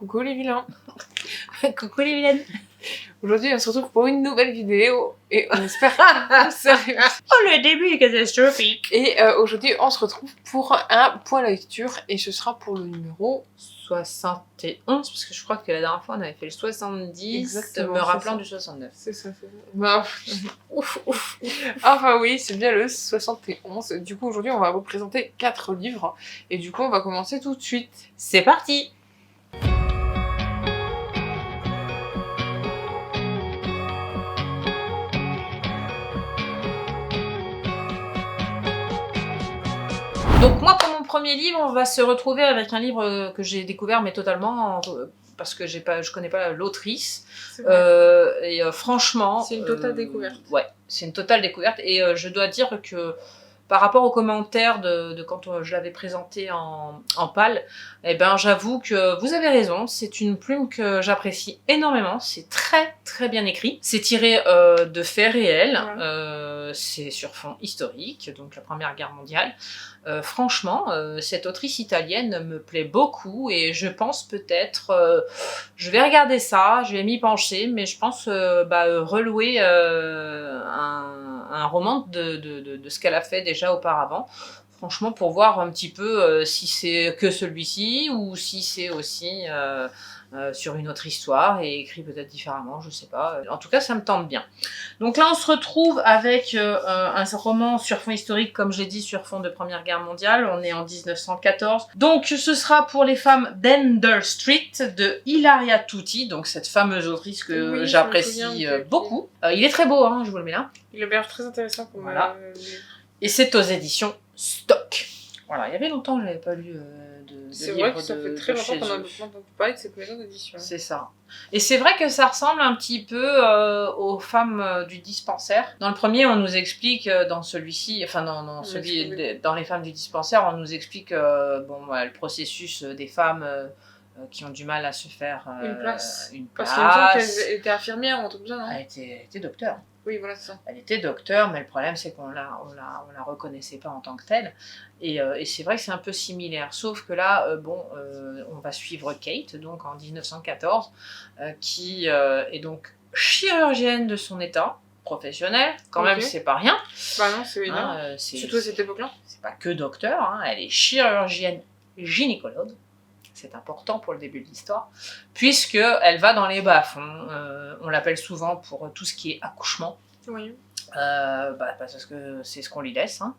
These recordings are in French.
Coucou les vilains. Coucou les vilaines. Aujourd'hui on se retrouve pour une nouvelle vidéo et on espère que vous serez... Oh, le début est catastrophique. Et aujourd'hui on se retrouve pour un point lecture et ce sera pour le numéro 71, parce que je crois que la dernière fois on avait fait le 70, exactement, me rappelant du 69. C'est ça. Bah, ouf. Enfin oui, c'est bien le 71. Du coup aujourd'hui on va vous présenter 4 livres et du coup on va commencer tout de suite. C'est parti. Donc moi, pour mon premier livre, on va se retrouver avec un livre que j'ai découvert, mais totalement, parce que je connais pas l'autrice. Franchement... C'est une totale découverte. Ouais, c'est une totale découverte. Et je dois dire que par rapport aux commentaires de quand je l'avais présenté en pâle, eh ben, j'avoue que vous avez raison, c'est une plume que j'apprécie énormément, c'est très très bien écrit. C'est tiré de faits réels, c'est sur fond historique, donc la Première Guerre mondiale. Franchement, cette autrice italienne me plaît beaucoup et je pense peut-être, je vais regarder ça, je vais m'y pencher, mais je pense relouer un roman de ce qu'elle a fait déjà auparavant. Franchement, pour voir un petit peu si c'est que celui-ci ou si c'est aussi sur une autre histoire et écrit peut-être différemment, je sais pas. En tout cas, ça me tente bien. Donc là, on se retrouve avec un roman sur fond historique, comme j'ai dit, sur fond de Première Guerre mondiale. On est en 1914. Donc, ce sera pour les femmes d'Endell Street de Ilaria Tutti, donc cette fameuse autrice que j'apprécie beaucoup. Il est très beau, hein, je vous le mets là. Il a l'air très intéressant comme voilà. Et c'est aux éditions Stock. Voilà, il y avait longtemps que je n'avais pas lu de c'est livre vrai que ça fait très longtemps qu'on a entendu parler de cette maison d'édition. C'est ça. Et c'est vrai que ça ressemble un petit peu aux femmes du dispensaire. Dans le premier, on nous explique, dans celui-ci, enfin dans les femmes du dispensaire, on nous explique le processus des femmes qui ont du mal à se faire une place. Parce qu'il me semble qu'elle était infirmière ou un truc comme ça, non ? Elle était docteur. Oui, voilà, c'est ça. Elle était docteur, mais le problème, c'est qu'on la reconnaissait pas en tant que telle. Et c'est vrai que c'est un peu similaire. Sauf que là, on va suivre Kate, donc en 1914, qui est donc chirurgienne de son état professionnel. Quand même, c'est pas rien. Bah non, c'est énorme. Surtout à cette époque-là. C'est pas que docteur, hein, elle est chirurgienne gynécologue. C'est important pour le début de l'histoire, puisqu'elle va dans les bas-fonds. On l'appelle souvent pour tout ce qui est accouchement. Oui. Parce que c'est ce qu'on lui laisse, hein.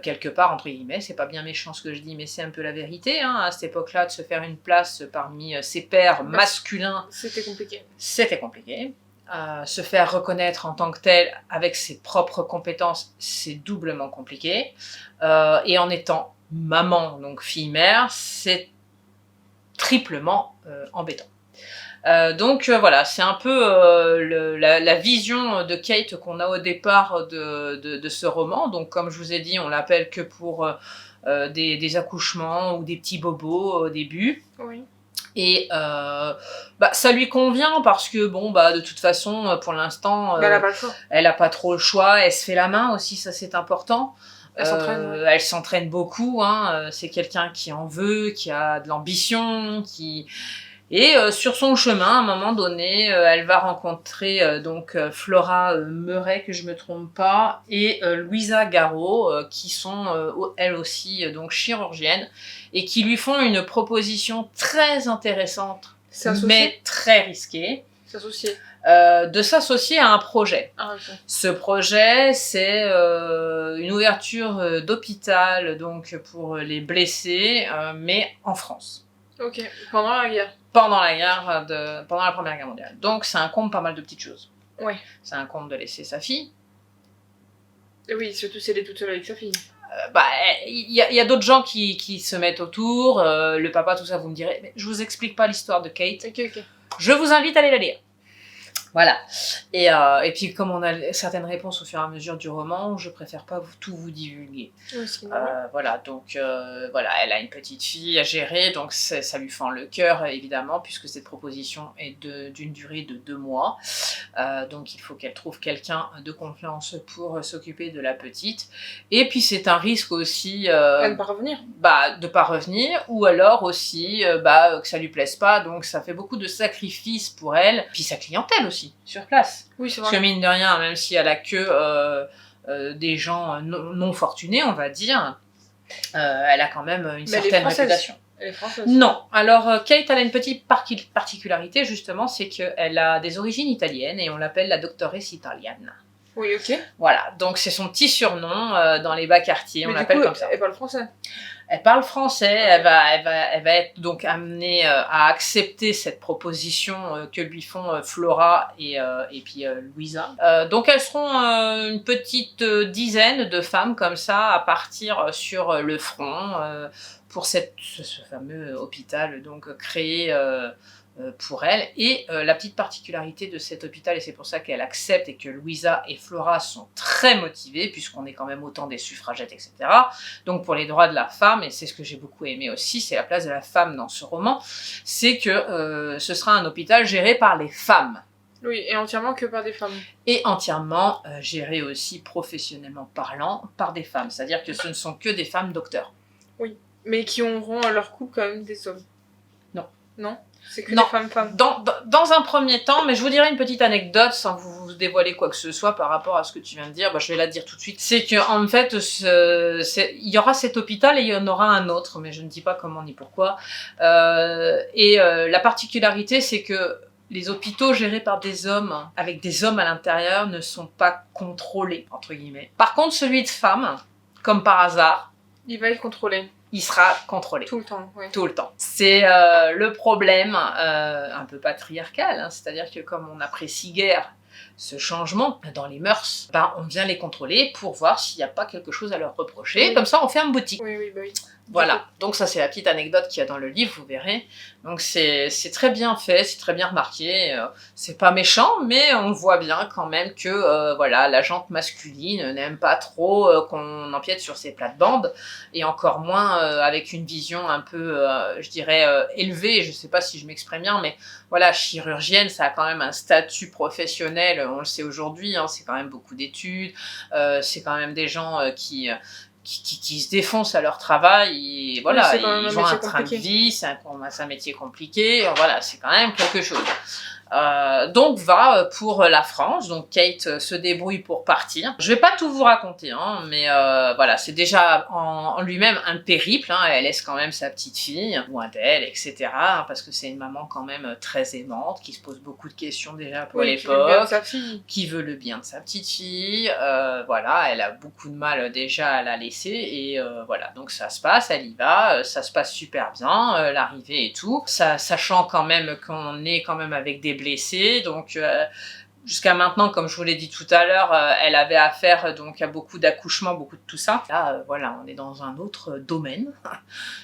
Quelque part, entre guillemets, c'est pas bien méchant ce que je dis, mais c'est un peu la vérité, hein, à cette époque-là, de se faire une place parmi ses pairs masculins. C'était compliqué. C'était compliqué. Se faire reconnaître en tant que tel avec ses propres compétences, c'est doublement compliqué. Et en étant maman, donc fille-mère, c'est triplement embêtant. Voilà, c'est un peu la vision de Kate qu'on a au départ de ce roman. Donc comme je vous ai dit, on l'appelle que pour des accouchements ou des petits bobos au début. Oui. Et ça lui convient parce que de toute façon, pour l'instant, elle n'a pas le choix. Elle n'a pas trop le choix. Elle se fait la main aussi, ça c'est important. Elle s'entraîne beaucoup, hein. C'est quelqu'un qui en veut, qui a de l'ambition, et sur son chemin, à un moment donné, elle va rencontrer Flora Murray, que je me trompe pas, et Louisa Garreau, qui sont elles aussi donc chirurgiennes, et qui lui font une proposition très intéressante, mais très risquée. S'associer. De s'associer à un projet. Ah, okay. Ce projet, c'est une ouverture d'hôpital donc pour les blessés, mais en France. Ok, pendant la guerre. Pendant la Première Guerre mondiale. Donc ça incombe pas mal de petites choses. Ouais. Ça incombe de laisser sa fille. Et oui, surtout si elle est toute seule avec sa fille. Il y a d'autres gens qui se mettent autour, le papa, tout ça, vous me direz, mais je vous explique pas l'histoire de Kate. Ok. Je vous invite à aller la lire. Voilà. Et puis, comme on a certaines réponses au fur et à mesure du roman, je préfère pas tout vous divulguer. Oui, Voilà, donc voilà, elle a une petite fille à gérer, donc ça lui fend le cœur, évidemment, puisque cette proposition est d'une durée de 2 mois. Donc il faut qu'elle trouve quelqu'un de confiance pour s'occuper de la petite. Et puis c'est un risque aussi de pas revenir. De pas revenir, ou alors aussi que ça lui plaise pas, donc ça fait beaucoup de sacrifices pour elle, puis sa clientèle aussi, sur place. Oui, c'est Parce vrai. que mine de rien, même si elle a que des gens non fortunés, on va dire, elle a quand même une certaine réputation. Elle est française. Non. Alors, Kate, elle a une petite particularité, justement, c'est qu'elle a des origines italiennes et on l'appelle la doctoresse italienne. Oui, ok. Voilà, donc c'est son petit surnom dans les bas quartiers, on l'appelle comme ça. Elle parle français. Elle parle français, okay. Elle va être donc amenée à accepter cette proposition que lui font Flora et puis Louisa. Donc elles seront une petite dizaine de femmes comme ça à partir sur le front pour ce fameux hôpital donc créé pour elle. Et la petite particularité de cet hôpital, et c'est pour ça qu'elle accepte et que Louisa et Flora sont très motivées, puisqu'on est quand même autant des suffragettes, etc. Donc pour les droits de la femme, et c'est ce que j'ai beaucoup aimé aussi, c'est la place de la femme dans ce roman, c'est que ce sera un hôpital géré par les femmes. Oui, et entièrement que par des femmes. Et entièrement géré aussi professionnellement parlant par des femmes, c'est-à-dire que ce ne sont que des femmes docteurs. Oui, mais qui auront à leur couple quand même des hommes. Non. Non, c'est que des femmes. Dans un premier temps, mais je vous dirai une petite anecdote sans vous dévoiler quoi que ce soit par rapport à ce que tu viens de dire. Je vais la dire tout de suite. C'est qu'en fait, il y aura cet hôpital et il y en aura un autre, mais je ne dis pas comment ni pourquoi. La particularité, c'est que les hôpitaux gérés par des hommes, avec des hommes à l'intérieur, ne sont pas contrôlés, entre guillemets. Par contre, celui de femmes, comme par hasard, il va être contrôlé. Il sera contrôlé. Tout le temps, oui. Tout le temps. C'est le problème un peu patriarcal, hein, c'est-à-dire que comme on apprécie guère ce changement dans les mœurs, on vient les contrôler pour voir s'il n'y a pas quelque chose à leur reprocher. Oui. Comme ça, on ferme boutique. Oui, oui. Voilà, donc ça c'est la petite anecdote qu'il y a dans le livre, vous verrez. Donc c'est très bien fait, c'est très bien remarqué, c'est pas méchant, mais on voit bien quand même que la jante masculine n'aime pas trop qu'on empiète sur ses plates-bandes, et encore moins avec une vision un peu, je dirais, élevée, je sais pas si je m'exprime bien, mais voilà, chirurgienne, ça a quand même un statut professionnel, on le sait aujourd'hui, hein, c'est quand même beaucoup d'études, c'est quand même des gens qui se défoncent à leur travail, et voilà, oui, ils ont un train de vie, c'est un métier compliqué, voilà, c'est quand même quelque chose. Donc va pour la France, donc Kate se débrouille pour partir. Je vais pas tout vous raconter, hein, mais voilà, c'est déjà en lui-même un périple, hein, elle laisse quand même sa petite fille, loin d'elle, etc., hein, parce que c'est une maman quand même très aimante, qui se pose beaucoup de questions déjà pour l'époque, qui veut le bien de sa petite fille, voilà, elle a beaucoup de mal déjà à la laisser, et voilà, donc ça se passe, elle y va, ça se passe super bien, l'arrivée et tout, sachant quand même qu'on est quand même avec des blessés, donc jusqu'à maintenant, comme je vous l'ai dit tout à l'heure, elle avait affaire donc à beaucoup d'accouchements, beaucoup de tout ça. Là, voilà, on est dans un autre domaine.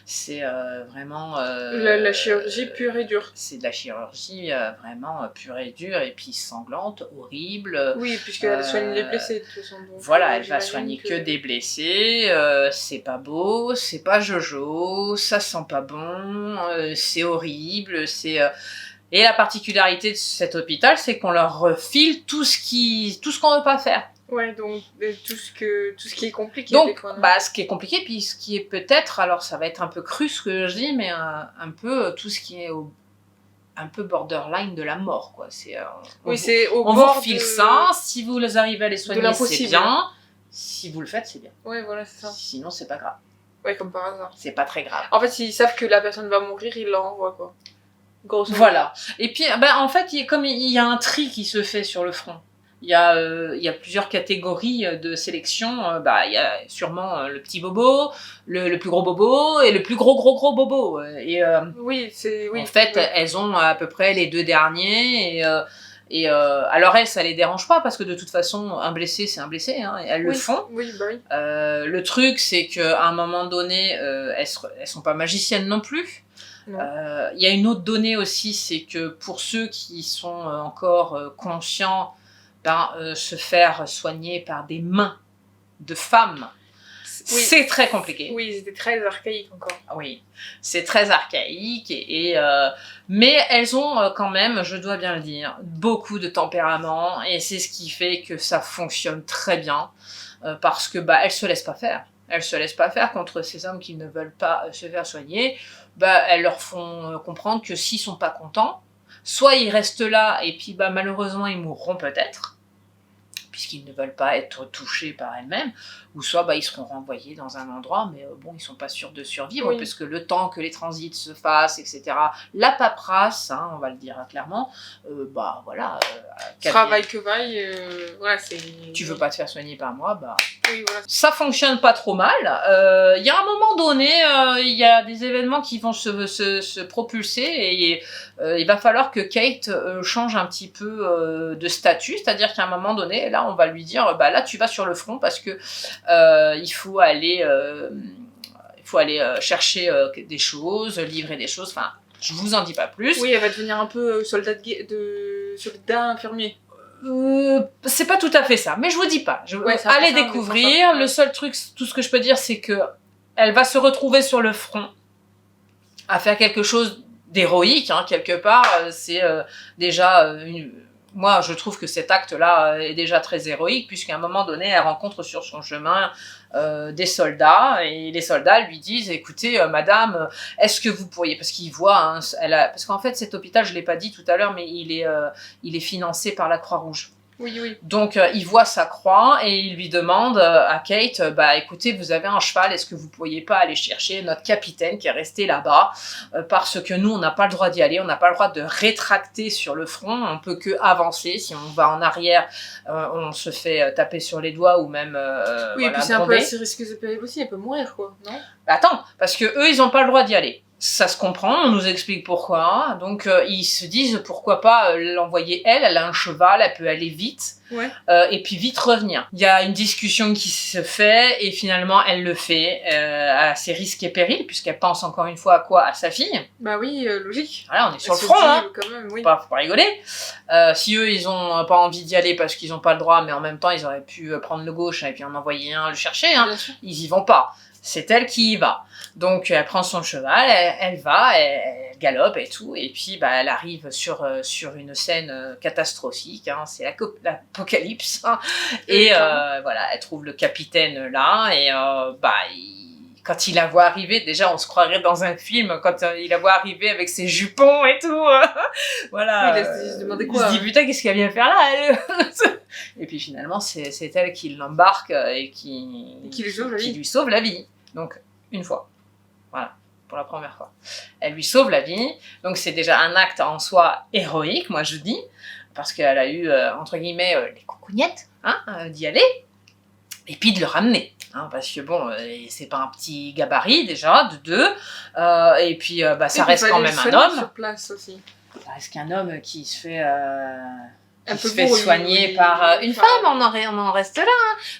C'est vraiment... la chirurgie pure et dure. C'est de la chirurgie vraiment pure et dure, et puis sanglante, horrible. Oui, puisqu'elle soigne les blessés, de toute façon. Donc, voilà, elle va soigner que des blessés, c'est pas beau, c'est pas jojo, ça sent pas bon, c'est horrible, c'est... Et la particularité de cet hôpital, c'est qu'on leur refile tout ce qu'on veut pas faire. Ouais, donc tout ce qui est compliqué. Donc, ce qui est compliqué, puis ce qui est peut-être, alors ça va être un peu cru ce que je dis, mais un peu tout ce qui est un peu borderline de la mort, quoi. On vous refile ça, si vous arrivez à les soigner, c'est bien. Si vous le faites, c'est bien. Ouais, voilà, c'est ça. Sinon, c'est pas grave. Ouais, comme par hasard. C'est pas très grave. En fait, s'ils savent que la personne va mourir, ils l'envoient, quoi. Voilà. Et puis, en fait, comme il y a un tri qui se fait sur le front. Il y a plusieurs catégories de sélection. Il y a sûrement le petit bobo, le plus gros bobo et le plus gros bobo. Et oui. En fait, elles ont à peu près les deux derniers. Alors elles, ça les dérange pas parce que de toute façon, un blessé, c'est un blessé. Hein, et elles le font. Oui, bah oui. Le truc, c'est qu'à un moment donné, elles sont pas magiciennes non plus. Il y a une autre donnée aussi, c'est que pour ceux qui sont encore conscients, se faire soigner par des mains de femmes, c'est très compliqué. Oui, c'était très archaïque encore. Oui, c'est très archaïque, mais elles ont quand même, je dois bien le dire, beaucoup de tempérament, et c'est ce qui fait que ça fonctionne très bien, parce que elles se laissent pas faire. Elles se laissent pas faire contre ces hommes qui ne veulent pas se faire soigner. Elles leur font comprendre que s'ils sont pas contents, soit ils restent là, et puis malheureusement ils mourront peut-être, puisqu'ils ne veulent pas être touchés par elles-mêmes, ou soit ils seront renvoyés dans un endroit, mais ils sont pas sûrs de survivre, parce que le temps que les transits se fassent, etc., la paperasse, on va le dire clairement, voilà... travail que vaille, voilà, c'est... Tu veux pas te faire soigner par moi, oui, voilà. Ça fonctionne pas trop mal. Il y a un moment donné, il y a des événements qui vont se propulser, et il va falloir que Kate change un petit peu de statut, c'est-à-dire qu'à un moment donné, là, on va lui dire, là, tu vas sur le front parce que il faut aller chercher des choses, livrer des choses, enfin, je vous en dis pas plus. Oui, elle va devenir un peu soldat infirmier. C'est pas tout à fait ça, mais je vous dis pas. Allez découvrir. Le seul truc, tout ce que je peux dire, c'est que elle va se retrouver sur le front à faire quelque chose d'héroïque, quelque part. C'est déjà moi, je trouve que cet acte-là est déjà très héroïque, puisqu'à un moment donné, elle rencontre sur son chemin des soldats, et les soldats lui disent, écoutez, madame, est-ce que vous pourriez, parce qu'ils voient, parce qu'en fait, cet hôpital, je l'ai pas dit tout à l'heure, mais il est financé par la Croix-Rouge. Oui, oui. Donc, il voit sa croix et il lui demande à Kate, écoutez, vous avez un cheval, est-ce que vous pourriez pas aller chercher notre capitaine qui est resté là-bas, parce que nous, on n'a pas le droit d'y aller, on n'a pas le droit de rétracter sur le front, on peut que avancer. Si on va en arrière, on se fait taper sur les doigts ou même et puis c'est un peu assez risqué de péril aussi, elle peut mourir, quoi, non? Attends, parce que eux, ils n'ont pas le droit d'y aller. Ça se comprend, on nous explique pourquoi. Donc, ils se disent pourquoi pas l'envoyer elle a un cheval, elle peut aller vite, et puis vite revenir. Il y a une discussion qui se fait, et finalement, elle le fait à ses risques et périls, puisqu'elle pense encore une fois à quoi? À sa fille. Bah oui, logique. Voilà, on est sur le front, quand même, oui. Faut pas rigoler. Si eux, ils ont pas envie d'y aller parce qu'ils ont pas le droit, mais en même temps, ils auraient pu prendre le gauche et puis en envoyer un le chercher, ils y vont pas. C'est elle qui y va. Donc, elle prend son cheval, elle va, elle galope et tout, et puis elle arrive sur une scène catastrophique, c'est l'apocalypse, et voilà, elle trouve le capitaine là, et quand il la voit arriver, déjà on se croirait dans un film, quand il la voit arriver avec ses jupons et tout, voilà, oui, il se demandait quoi, il se dit putain, qu'est-ce qu'elle vient faire là, elle et puis finalement c'est elle qui l'embarque et qui lui sauve la vie. Donc une fois, voilà, pour la première fois, elle lui sauve la vie. Donc c'est déjà un acte en soi héroïque, moi je dis, parce qu'elle a eu entre guillemets les coucougnettes d'y aller et puis de le ramener. Parce que bon, c'est pas un petit gabarit déjà, de deux, et puis ça reste quand même un homme. Sur place aussi. Ça reste qu'un homme qui se fait soigner par une femme, on en reste là.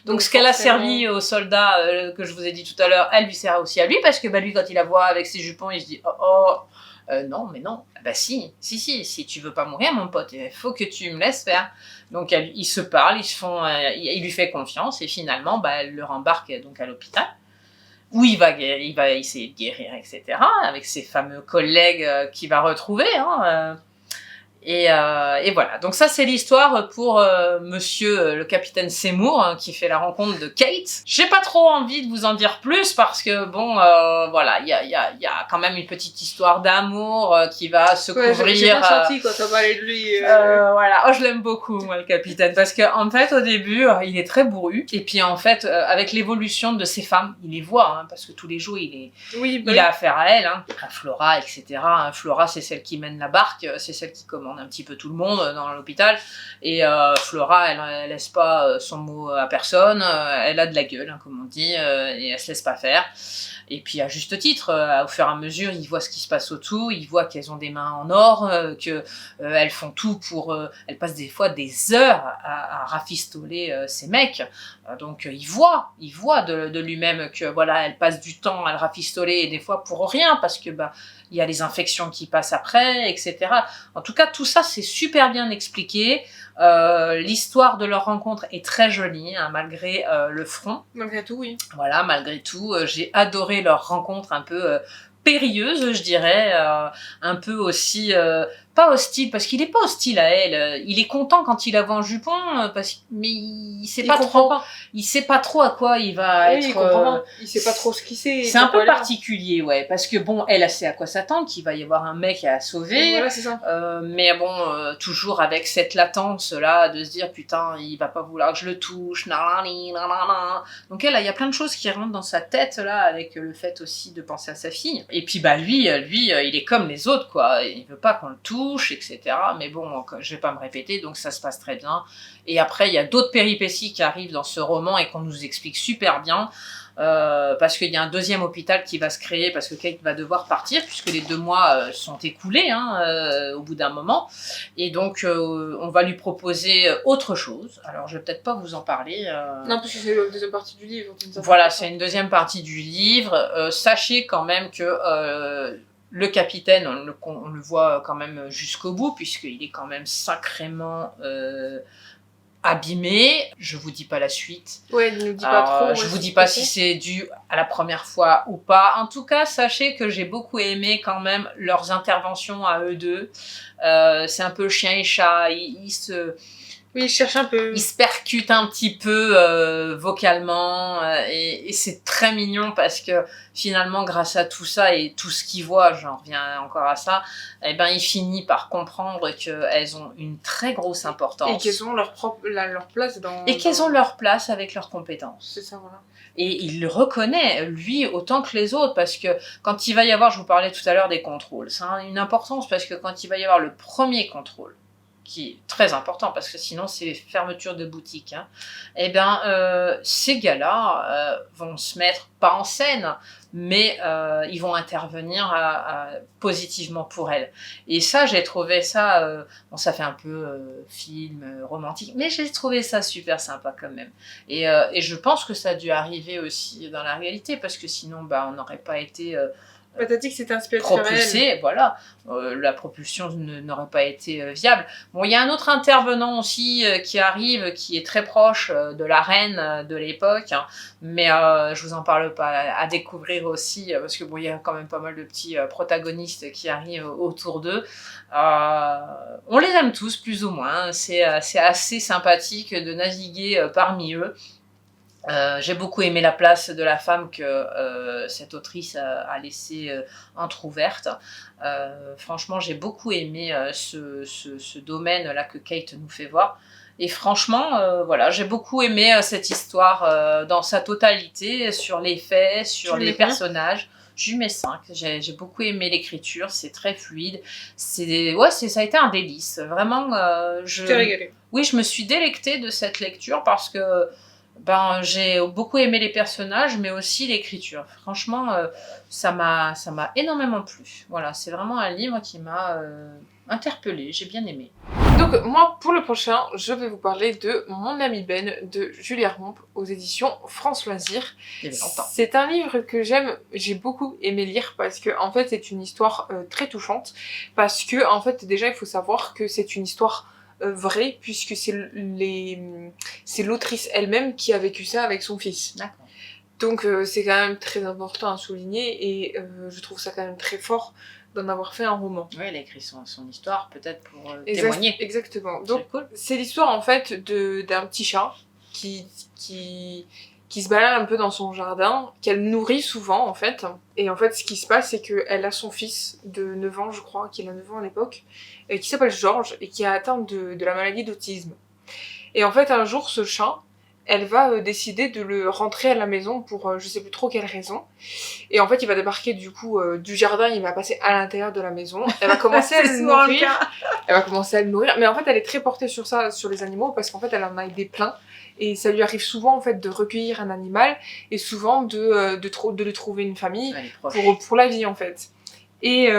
Donc ce qu'elle a servi aux soldats que je vous ai dit tout à l'heure, elle lui sert aussi à lui, parce que lui, quand il la voit avec ses jupons, il se dit non, mais non. Si tu veux pas mourir, mon pote, il faut que tu me laisses faire. Donc ils se parlent, il lui fait confiance, et finalement, elle le rembarque donc à l'hôpital, où il va essayer de guérir, etc., avec ses fameux collègues qu'il va retrouver, et voilà. Donc ça, c'est l'histoire pour monsieur le capitaine Seymour, qui fait la rencontre de Kate. J'ai pas trop envie de vous en dire plus, parce que bon, voilà, il y a quand même une petite histoire d'amour qui va se couvrir. J'ai pas senti quand on parlait de lui. Voilà, je l'aime beaucoup, moi, le capitaine, parce que en fait, au début, il est très bourru, et puis en fait, avec l'évolution de ces femmes, il les voit, parce que tous les jours, il a affaire à elles, à Flora, etc. Flora, c'est celle qui mène la barque, c'est celle qui commande bande un petit peu tout le monde dans l'hôpital. Et Flora, elle laisse pas son mot à personne. Elle a de la gueule, hein, comme on dit, et elle se laisse pas faire. Et puis à juste titre, au fur et à mesure, ils voient ce qui se passe autour, ils voient qu'elles ont des mains en or, que elles font tout pour... elles passent des fois des heures à rafistoler ces mecs. Donc il voit de lui-même que voilà, elle passe du temps à le rafistoler et des fois pour rien parce que il y a les infections qui passent après, etc. En tout cas, tout ça c'est super bien expliqué. L'histoire de leur rencontre est très jolie, hein, malgré le front. Malgré tout, oui. Voilà, malgré tout, j'ai adoré leur rencontre un peu périlleuse, je dirais, un peu aussi pas hostile parce qu'il est pas hostile à elle. Il est content quand il la voit en jupon, mais il sait pas trop. Il sait pas trop à quoi il va être. Il comprend pas. Il sait pas trop ce qu'il sait. C'est un peu particulier, ouais, parce que bon, elle sait à quoi s'attendre, qu'il va y avoir un mec à sauver. Voilà, c'est ça. Mais bon, toujours avec cette latence là de se dire putain, il va pas vouloir que je le touche. Donc elle, il y a plein de choses qui rentrent dans sa tête là, avec le fait aussi de penser à sa fille. Et puis lui, il est comme les autres, quoi. Il veut pas qu'on le touche, etc. Mais bon, je vais pas me répéter, donc ça se passe très bien. Et après, il y a d'autres péripéties qui arrivent dans ce roman et qu'on nous explique super bien. Parce qu'il y a un deuxième hôpital qui va se créer parce que Kate va devoir partir puisque les 2 mois sont écoulés au bout d'un moment et donc on va lui proposer autre chose. Alors je vais peut-être pas vous en parler. Non, parce que c'est la deuxième partie du livre. Voilà, c'est une deuxième partie du livre. Sachez quand même que le capitaine, on le voit quand même jusqu'au bout puisqu'il est quand même sacrément abîmé. Je vous dis pas la suite. Ouais, il nous dit pas trop. Je vous dis pas si c'est dû à la première fois ou pas. En tout cas, sachez que j'ai beaucoup aimé quand même leurs interventions à eux deux. C'est un peu chien et chat. Oui, il cherche un peu. Il se percute un petit peu vocalement et c'est très mignon parce que finalement, grâce à tout ça et tout ce qu'il voit, j'en reviens encore à ça, eh ben, il finit par comprendre qu'elles ont une très grosse importance. Et qu'elles ont leur place Et qu'elles ont leur place avec leurs compétences. C'est ça, voilà. Et il le reconnaît, lui, autant que les autres, parce que quand il va y avoir, je vous parlais tout à l'heure des contrôles, ça a une importance parce que quand il va y avoir le premier contrôle, qui est très important parce que sinon c'est fermeture de boutique, hein, et bien ces gars-là vont se mettre pas en scène, mais ils vont intervenir positivement pour elle. Et ça, j'ai trouvé ça, bon, ça fait un peu film romantique, mais j'ai trouvé ça super sympa quand même. Et je pense que ça a dû arriver aussi dans la réalité parce que sinon, on n'aurait pas été t'as dit que c'était inspiré propulsé, voilà. La propulsion n'aurait pas été viable. Bon, il y a un autre intervenant aussi qui arrive, qui est très proche de la reine de l'époque, hein, mais je vous en parle pas, à découvrir aussi, parce que bon, il y a quand même pas mal de petits protagonistes qui arrivent autour d'eux. On les aime tous, plus ou moins. C'est assez sympathique de naviguer parmi eux. J'ai beaucoup aimé la place de la femme que cette autrice a laissée entrouverte. Franchement, j'ai beaucoup aimé ce domaine-là que Kate nous fait voir. Et franchement, voilà, j'ai beaucoup aimé cette histoire dans sa totalité, sur les faits, sur les personnages. Je lui mets 5. J'ai beaucoup aimé l'écriture, c'est très fluide. Ça a été un délice. Vraiment, je t'ai régalé. Oui, je me suis délectée de cette lecture parce que j'ai beaucoup aimé les personnages, mais aussi l'écriture. Franchement, ça m'a énormément plu. Voilà, c'est vraiment un livre qui m'a interpellée. J'ai bien aimé. Donc moi, pour le prochain, je vais vous parler de Mon ami Ben de Julie Armand aux éditions France Loisirs. C'est un livre que j'ai beaucoup aimé lire parce que en fait c'est une histoire très touchante. Parce que en fait déjà il faut savoir que c'est une histoire vrai puisque c'est l'autrice elle-même qui a vécu ça avec son fils. D'accord. Donc c'est quand même très important à souligner et je trouve ça quand même très fort d'en avoir fait un roman. Oui, elle a écrit son histoire peut-être pour témoigner. Exactement. Donc cool. C'est l'histoire en fait d'un petit chat qui se balade un peu dans son jardin, qu'elle nourrit souvent en fait. Et en fait ce qui se passe c'est qu'elle a son fils de 9 ans je crois, qui a 9 ans à l'époque, qui s'appelle Georges et qui est atteint de la maladie d'autisme. Et en fait un jour ce chat, elle va décider de le rentrer à la maison pour je sais plus trop quelle raison. Et en fait il va débarquer du coup du jardin, il va passer à l'intérieur de la maison, elle va commencer à le nourrir. Elle va commencer à le nourrir. Mais en fait, elle est très portée sur ça, sur les animaux, parce qu'en fait, elle en a des pleins. Et ça lui arrive souvent, en fait, de recueillir un animal et souvent de lui trouver une famille pour la vie, en fait. Et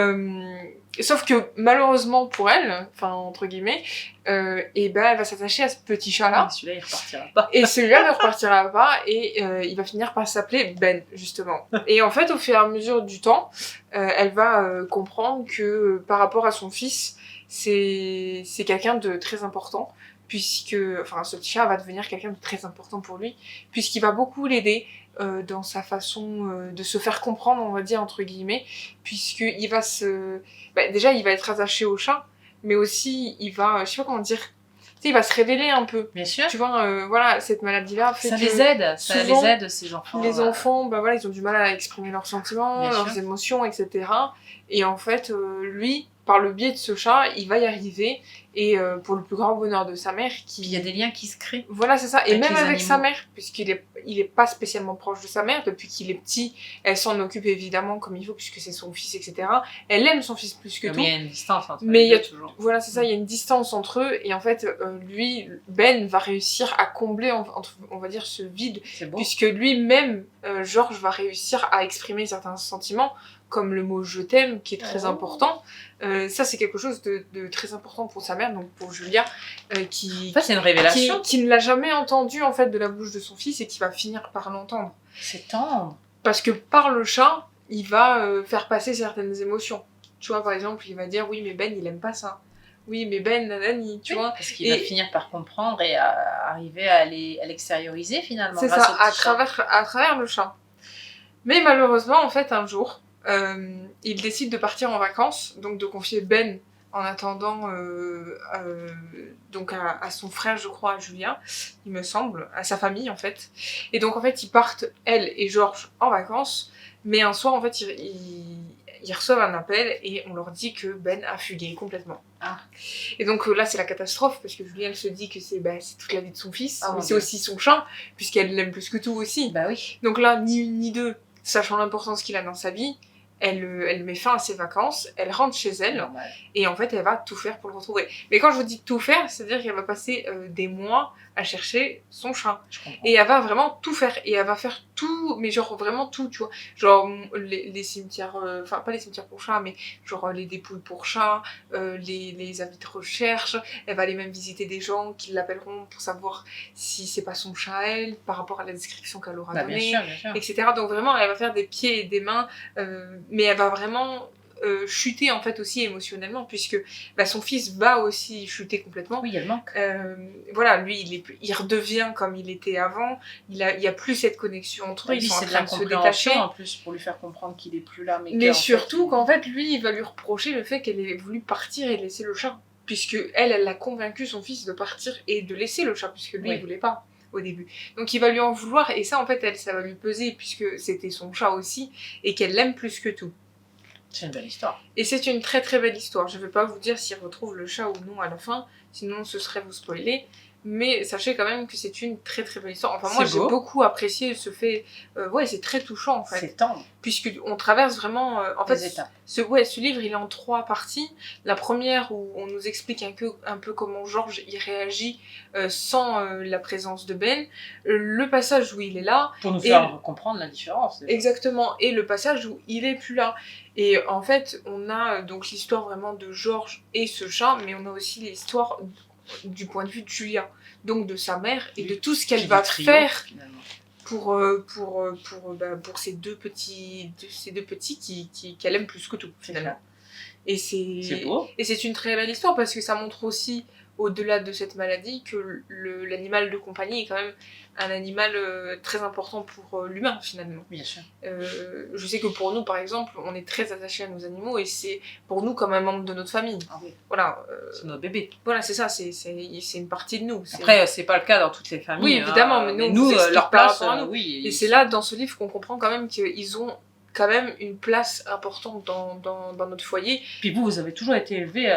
sauf que malheureusement pour elle, enfin entre guillemets, et ben elle va s'attacher à ce petit chat-là. Et celui-là il repartira pas. Et celui-là ne repartira pas et il va finir par s'appeler Ben justement. Et en fait au fur et à mesure du temps, elle va comprendre que par rapport à son fils, c'est quelqu'un de très important. Puisque, enfin, ce petit chat va devenir quelqu'un de très important pour lui, puisqu'il va beaucoup l'aider dans sa façon de se faire comprendre, on va dire, entre guillemets, puisqu'il va déjà, il va être attaché au chat, mais aussi, il va, je sais pas comment dire, tu sais, il va se révéler un peu. Bien sûr. Tu vois, voilà, cette maladie-là fait ça que... les aide, ça souvent, les aide, ces enfants. Les enfants, bah voilà, ils ont du mal à exprimer leurs sentiments, Bien leurs sûr. émotions, etc. Et en fait, lui, par le biais de ce chat, il va y arriver, et pour le plus grand bonheur de sa mère, Il y a des liens qui se créent. voilà, c'est ça. Et Avec même les avec sa animaux. mère, puisqu'il est pas spécialement proche de sa mère, depuis qu'il est petit, elle s'en occupe évidemment comme il faut, puisque c'est son fils, etc. Elle aime son fils plus que tout. Mais il y a une distance entre Mais les il y a deux, toujours. Voilà, c'est ça, il y a une distance entre eux, et en fait, lui, Ben, va réussir à combler, on va dire, ce vide, C'est beau. puisque lui-même, Georges, va réussir à exprimer certains sentiments, comme le mot « je t'aime », qui est très important. Ça, c'est quelque chose de très important pour sa mère, donc pour Julia, qui... En fait, c'est une révélation. Qui ne l'a jamais entendu en fait de la bouche de son fils et qui va finir par l'entendre. C'est tendre. Parce que par le chat, il va faire passer certaines émotions. Tu vois, par exemple, il va dire oui, mais Ben, il aime pas ça. Oui, mais Ben, nanani, tu vois. Parce qu'il va finir par comprendre et arriver à l'extérioriser finalement. C'est ça, à travers le chat. Mais malheureusement, en fait, un jour, il décide de partir en vacances, donc de confier Ben en attendant donc à son frère, je crois, à Julien, il me semble, à sa famille en fait. Et donc en fait, ils partent, elle et Georges, en vacances, mais un soir en fait, ils reçoivent un appel et on leur dit que Ben a fugué complètement. Ah. Et donc là, c'est la catastrophe parce que Julien elle se dit que c'est toute la vie de son fils, mais c'est Dieu. aussi son chat, puisqu'elle l'aime plus que tout aussi. Bah oui. Donc là, ni une ni deux, sachant l'importance qu'il a dans sa vie, elle met fin à ses vacances, elle rentre chez elle, Normal. et en fait, elle va tout faire pour le retrouver. Mais quand je vous dis tout faire, c'est-à-dire qu'elle va passer des mois à chercher son chat. Je comprends. Et elle va vraiment tout faire. Et elle va faire tout, mais genre vraiment tout, tu vois. Genre les cimetières, enfin pas les cimetières pour chats, mais genre les dépouilles pour chats, les avis de recherche. Elle va aller même visiter des gens qui l'appelleront pour savoir si c'est pas son chat à elle, par rapport à la description qu'elle aura donnée, bien sûr. etc. Donc vraiment, elle va faire des pieds et des mains, mais elle va vraiment chuter en fait aussi émotionnellement, puisque son fils va aussi chuter complètement. Oui, il y a le manque. Voilà, lui il redevient comme il était avant, il y a plus cette connexion entre eux, ils sont en train de se détacher en plus pour lui faire comprendre qu'il est plus là, mais surtout qu'en fait lui il va lui reprocher le fait qu'elle ait voulu partir et laisser le chat, puisque elle a convaincu son fils de partir et de laisser le chat, puisque lui il voulait pas au début. Donc il va lui en vouloir, et ça en fait ça va lui peser, puisque c'était son chat aussi et qu'elle l'aime plus que tout. C'est une belle histoire. Et c'est une très très belle histoire. Je ne vais pas vous dire s'il retrouve le chat ou non à la fin, sinon ce serait vous spoiler. Mais sachez quand même que c'est une très très belle histoire. Enfin moi j'ai beaucoup apprécié ce fait. Ouais, c'est très touchant en fait. C'est tendre. Puisqu'on traverse vraiment... en fait, étapes. Ce livre il est en 3 parties. La première où on nous explique un peu comment Georges y réagit sans la présence de Ben. Le passage où il est là. Pour nous faire comprendre la différence. Déjà. Exactement. Et le passage où il est plus là. Et en fait, on a donc l'histoire vraiment de Georges et ce chat, mais on a aussi l'histoire du point de vue de Julia, donc de sa mère, et de tout ce qu'elle va faire pour ces deux petits qu'elle aime plus que tout, finalement. Et c'est beau. Et c'est une très belle histoire, parce que ça montre aussi, au-delà de cette maladie, que l'animal de compagnie est quand même un animal très important pour l'humain, finalement. Bien sûr. Je sais que pour nous, par exemple, on est très attachés à nos animaux, et c'est pour nous comme un membre de notre famille. Ah oui. Voilà. C'est notre bébé. Voilà, c'est ça, c'est une partie de nous. Après, c'est pas le cas dans toutes les familles. Oui, évidemment, mais nous leur place, oui. Et c'est là, dans ce livre, qu'on comprend quand même qu'ils ont quand même une place importante dans notre foyer. Puis vous avez toujours été élevé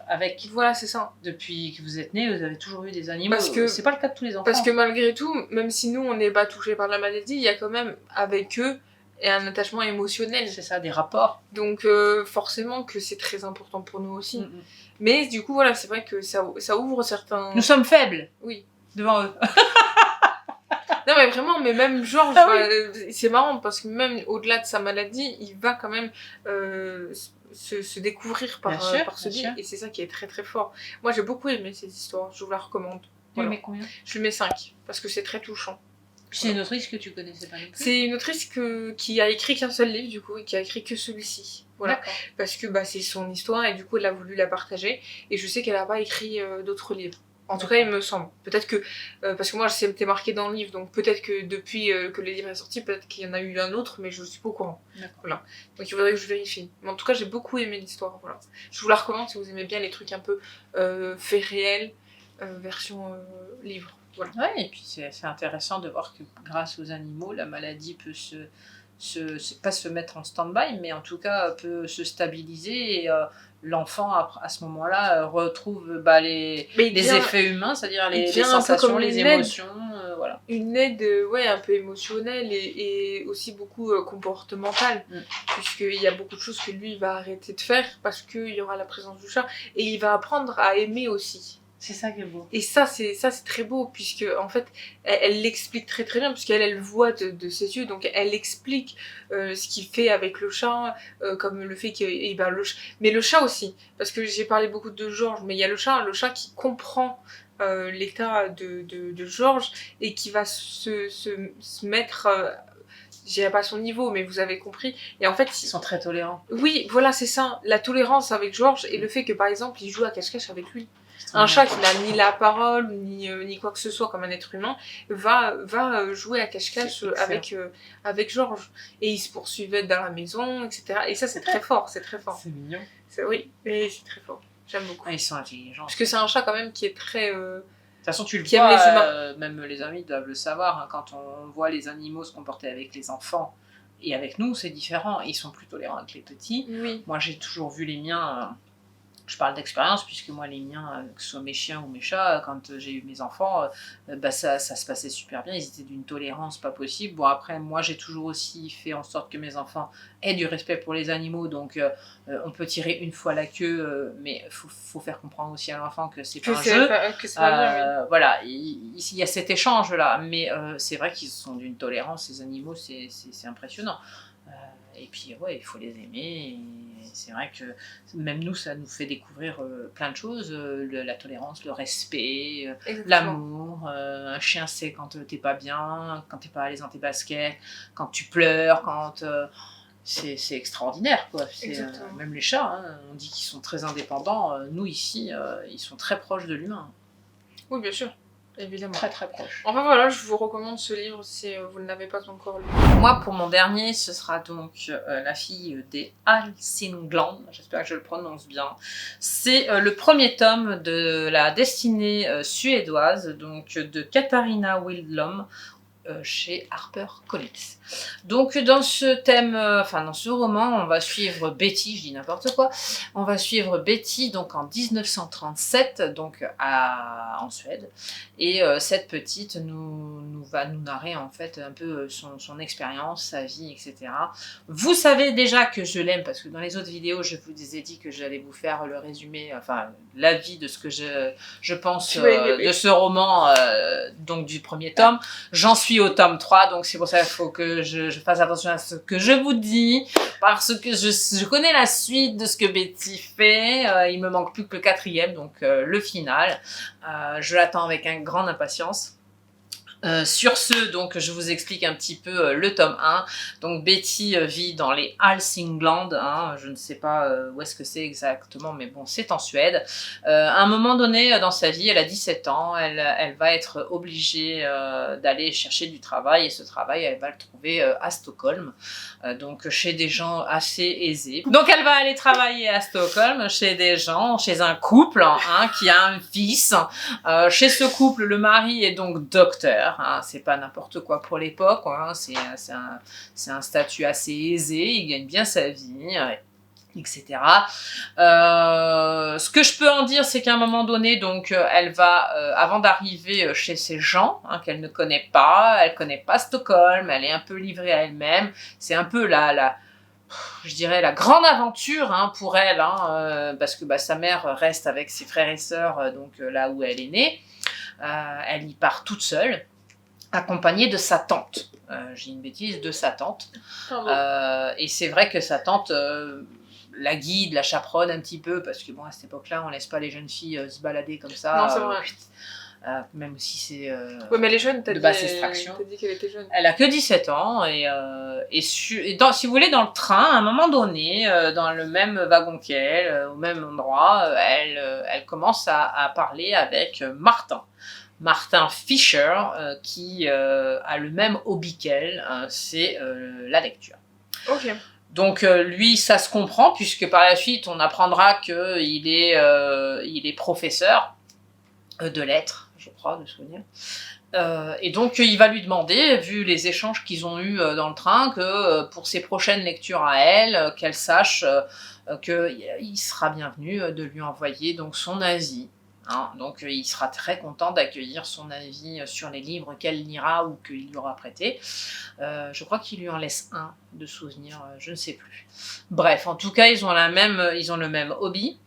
avec. Voilà, c'est ça. Depuis que vous êtes nés, vous avez toujours eu des animaux. Parce que c'est pas le cas de tous les enfants. Parce que malgré tout, même si nous on n'est pas touchés par la maladie, il y a quand même avec eux et un attachement émotionnel. C'est ça, des rapports. Donc forcément que c'est très important pour nous aussi. Mm. Mais du coup, voilà, c'est vrai que ça ouvre certains... Nous sommes faibles. Oui. Devant eux. Non mais vraiment, mais même Georges, Oui. c'est marrant parce que même au-delà de sa maladie, il va quand même se découvrir par ce livre. Et c'est ça qui est très très fort. Moi j'ai beaucoup aimé cette histoire, je vous la recommande. Tu lui mets combien ? Je lui mets 5, parce que c'est très touchant. C'est une autrice que tu connaissais pas non plus ? C'est une autrice qui a écrit qu'un seul livre du coup, et qui a écrit que celui-ci. Voilà. D'accord. Parce que c'est son histoire et du coup elle a voulu la partager. Et je sais qu'elle n'a pas écrit d'autres livres. En tout cas, il me semble. Peut-être que... parce que moi, c'était marqué dans le livre, donc peut-être que depuis que le livre est sorti, peut-être qu'il y en a eu un autre, mais je ne suis pas au courant. Voilà. Donc il faudrait que je vérifie. Mais en tout cas, j'ai beaucoup aimé l'histoire. Voilà. Je vous la recommande si vous aimez bien les trucs un peu faits réels, version livre. Voilà. Ouais, et puis c'est intéressant de voir que grâce aux animaux, la maladie peut pas se mettre en stand-by, mais en tout cas peut se stabiliser et l'enfant à ce moment-là retrouve les effets humains, c'est-à-dire les sensations, les émotions, voilà. Une aide un peu émotionnelle et aussi beaucoup comportementale, puisqu'il y a beaucoup de choses que lui va arrêter de faire parce qu'il y aura la présence du chat et il va apprendre à aimer aussi. C'est ça qui est beau. Et ça c'est très beau, puisque en fait elle l'explique très très bien, puisqu'elle voit de ses yeux, donc elle explique ce qu'il fait avec le chat, comme le fait qu'il mais le chat aussi, parce que j'ai parlé beaucoup de Georges, mais il y a le chat qui comprend l'état de Georges et qui va se mettre je dirais pas à son niveau, mais vous avez compris. Et en fait, ils sont très tolérants. Oui, voilà, c'est ça, la tolérance avec Georges et le fait que par exemple il joue à cache-cache avec lui. Un chat qui n'a ni la parole, ni quoi que ce soit comme un être humain, va jouer à cache-cache avec Georges. Et ils se poursuivaient dans la maison, etc. Et ça, c'est très fort, c'est très fort. C'est mignon. Oui, mais c'est très fort. J'aime beaucoup. Ils sont intelligents. Parce que c'est un chat quand même qui est très... De toute façon, tu le vois, les humains. Même les amis doivent le savoir, hein, quand on voit les animaux se comporter avec les enfants et avec nous, c'est différent. Ils sont plus tolérants avec les petits. Oui. Moi, j'ai toujours vu les miens... Je parle d'expérience, puisque moi, les miens, que ce soit mes chiens ou mes chats, quand j'ai eu mes enfants, ça se passait super bien. Ils étaient d'une tolérance pas possible. Bon, après, moi, j'ai toujours aussi fait en sorte que mes enfants aient du respect pour les animaux. Donc, on peut tirer une fois la queue, mais il faut faire comprendre aussi à l'enfant que c'est pas un jeu. Que c'est pas un jeu, oui. Voilà, il y a cet échange-là. Mais c'est vrai qu'ils sont d'une tolérance, ces animaux, c'est impressionnant. Et puis, il faut les aimer. Et c'est vrai que même nous, ça nous fait découvrir plein de choses. La tolérance, le respect, l'amour. Un chien sait quand t'es pas bien, quand t'es pas à l'aise dans tes baskets, quand tu pleures, quand... c'est extraordinaire, quoi. Même les chats, hein, on dit qu'ils sont très indépendants. Nous, ici, ils sont très proches de l'humain. Oui, bien sûr. Évidemment. Très très proche. Enfin voilà, je vous recommande ce livre si vous ne l'avez pas encore lu. Moi, pour mon dernier, ce sera donc La fille des Hälsingland. J'espère que je le prononce bien. C'est le premier tome de la destinée suédoise, donc de Katarina Wildblom, chez HarperCollins. Donc dans ce thème, dans ce roman, on va suivre Betty, je dis n'importe quoi, on va suivre Betty donc en 1937, donc en Suède, et cette petite va nous narrer en fait un peu son expérience, sa vie, etc. Vous savez déjà que je l'aime, parce que dans les autres vidéos, je vous ai dit que j'allais vous faire le résumé, l'avis de ce que je pense de ce roman, donc du premier tome. J'en suis au tome 3, donc c'est pour ça qu'il faut que je fasse attention à ce que je vous dis, parce que je connais la suite de ce que Betty fait. Il me manque plus que le 4e, donc le final. Je l'attends avec une grande impatience. Sur ce, donc, je vous explique un petit peu le tome 1. Donc, Betty vit dans les Hälsingland, hein, je ne sais pas où est-ce que c'est exactement, mais bon, c'est en Suède. À un moment donné dans sa vie, elle a 17 ans, elle va être obligée d'aller chercher du travail, et ce travail, elle va le trouver à Stockholm, donc chez des gens assez aisés. Donc, elle va aller travailler à Stockholm, chez un couple qui a un fils. Chez ce couple, le mari est donc docteur. C'est pas n'importe quoi pour l'époque, c'est un statut assez aisé, il gagne bien sa vie. etc. Ce que je peux en dire, c'est qu'à un moment donné, donc, elle va, avant d'arriver chez ces gens, hein, qu'elle ne connaît pas, elle connaît pas Stockholm, elle est un peu livrée à elle-même, c'est un peu je dirais la grande aventure, hein, pour elle, hein, parce que sa mère reste avec ses frères et sœurs, donc là où elle est née. Elle y part toute seule, accompagnée de sa tante. J'ai une bêtise, de sa tante. Et c'est vrai que sa tante la guide, la chaperonne un petit peu, parce que bon, à cette époque-là, on laisse pas les jeunes filles se balader comme ça. Non, c'est vrai. Même si c'est ouais, mais elle est jeune, de basse extraction. T'as dit qu'elle était jeune. Elle a que 17 ans et si vous voulez, dans le train, à un moment donné, dans le même wagon qu'elle, au même endroit, elle commence à parler avec Martin Fischer, qui a le même hobby qu'elle, c'est la lecture. Ok. Donc lui, ça se comprend, puisque par la suite, on apprendra qu'il est professeur de lettres, je crois, de souvenir. Et donc il va lui demander, vu les échanges qu'ils ont eus dans le train, que pour ses prochaines lectures à elle, qu'elle sache qu'il sera bienvenu de lui envoyer donc son avis. Hein. Donc il sera très content d'accueillir son avis sur les livres qu'elle lira ou qu'il lui aura prêté. Je crois qu'il lui en laisse un de souvenir, je ne sais plus. Bref, en tout cas, ils ont le même hobby.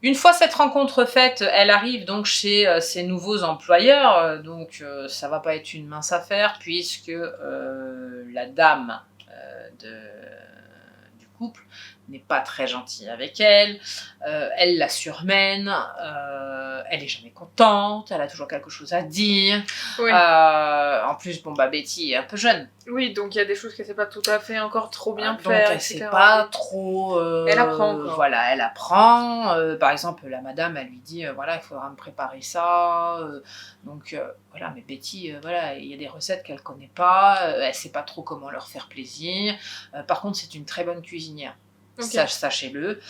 Une fois cette rencontre faite, elle arrive donc chez ses nouveaux employeurs, donc ça va pas être une mince affaire, puisque la dame du couple n'est pas très gentille avec elle, elle la surmène, elle est jamais contente, elle a toujours quelque chose à dire. Oui. En plus, Betty est un peu jeune. Oui, donc il y a des choses qu'elle sait pas tout à fait encore trop bien donc faire, elle etc. sait pas trop... elle apprend, quoi. Voilà, elle apprend. Par exemple, la madame, elle lui dit, voilà, il faudra me préparer ça. Voilà, mais Betty, voilà, il y a des recettes qu'elle connaît pas, elle sait pas trop comment leur faire plaisir. Par contre, c'est une très bonne cuisinière. Okay. Sachez-le,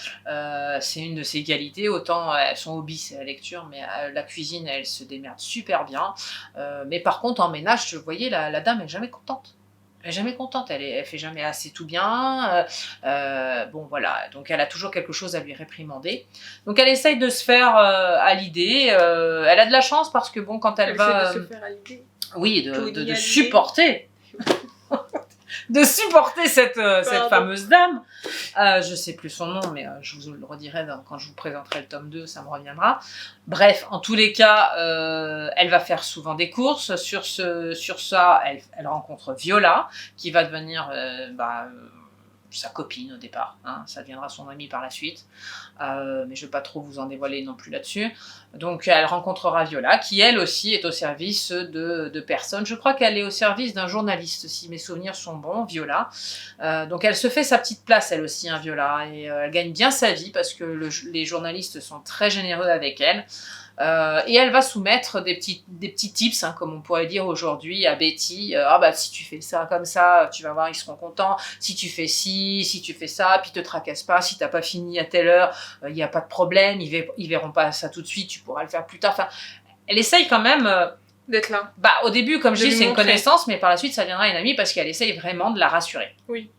c'est une de ses qualités. Autant son hobby c'est la lecture, mais la cuisine elle se démerde super bien. Mais par contre en ménage, vous voyez, la dame elle est jamais contente. Elle est jamais contente, elle fait jamais assez tout bien. Bon voilà, donc elle a toujours quelque chose à lui réprimander. Donc elle essaye de se faire à l'idée. Elle a de la chance parce que bon, quand elle va... essaie de se faire à l'idée. Oui, de supporter. De supporter cette fameuse dame. Je sais plus son nom, mais je vous le redirai quand je vous présenterai le tome 2, ça me reviendra. Bref, en tous les cas, elle va faire souvent des courses. Sur ça, elle rencontre Viola, qui va devenir sa copine au départ, hein. Ça deviendra son amie par la suite, mais je ne vais pas trop vous en dévoiler non plus là-dessus. Donc elle rencontrera Viola, qui elle aussi est au service de personnes. Je crois qu'elle est au service d'un journaliste, si mes souvenirs sont bons, Viola. Donc elle se fait sa petite place elle aussi, hein, Viola, et elle gagne bien sa vie parce que les journalistes sont très généreux avec elle. Et elle va soumettre des petits tips, hein, comme on pourrait dire aujourd'hui, à Betty. Si tu fais ça comme ça, tu vas voir, ils seront contents. Si tu fais ci, si tu fais ça, puis te tracasse pas. Si t'as pas fini à telle heure, il n'y a pas de problème. Ils verront pas ça tout de suite, tu pourras le faire plus tard. Enfin, elle essaye quand même... d'être là. Au début, comme je dis, c'est une connaissance, mais par la suite, ça deviendra une amie parce qu'elle essaye vraiment de la rassurer. Oui.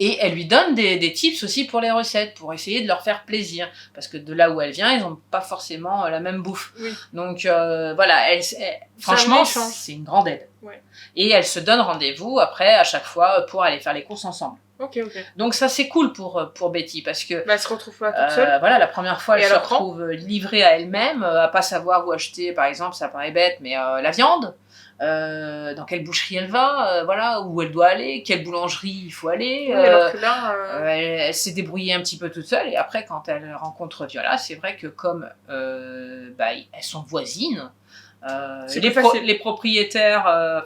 Et elle lui donne des tips aussi pour les recettes, pour essayer de leur faire plaisir. Parce que de là où elle vient, ils n'ont pas forcément la même bouffe. Oui. Donc voilà, franchement, c'est une grande aide. Ouais. Et elle se donne rendez-vous après, à chaque fois, pour aller faire les courses ensemble. Ok. Donc ça, c'est cool pour Betty, parce que... elle se retrouve pas toute seule. Voilà, la première fois, elle se retrouve livrée à elle-même, à pas savoir où acheter, par exemple, ça paraît bête, mais la viande. Dans quelle boucherie elle va, voilà, où elle doit aller, quelle boulangerie il faut aller. Alors que là, elle s'est débrouillée un petit peu toute seule, et après quand elle rencontre Viola, c'est vrai que comme elles sont voisines, les propriétaires,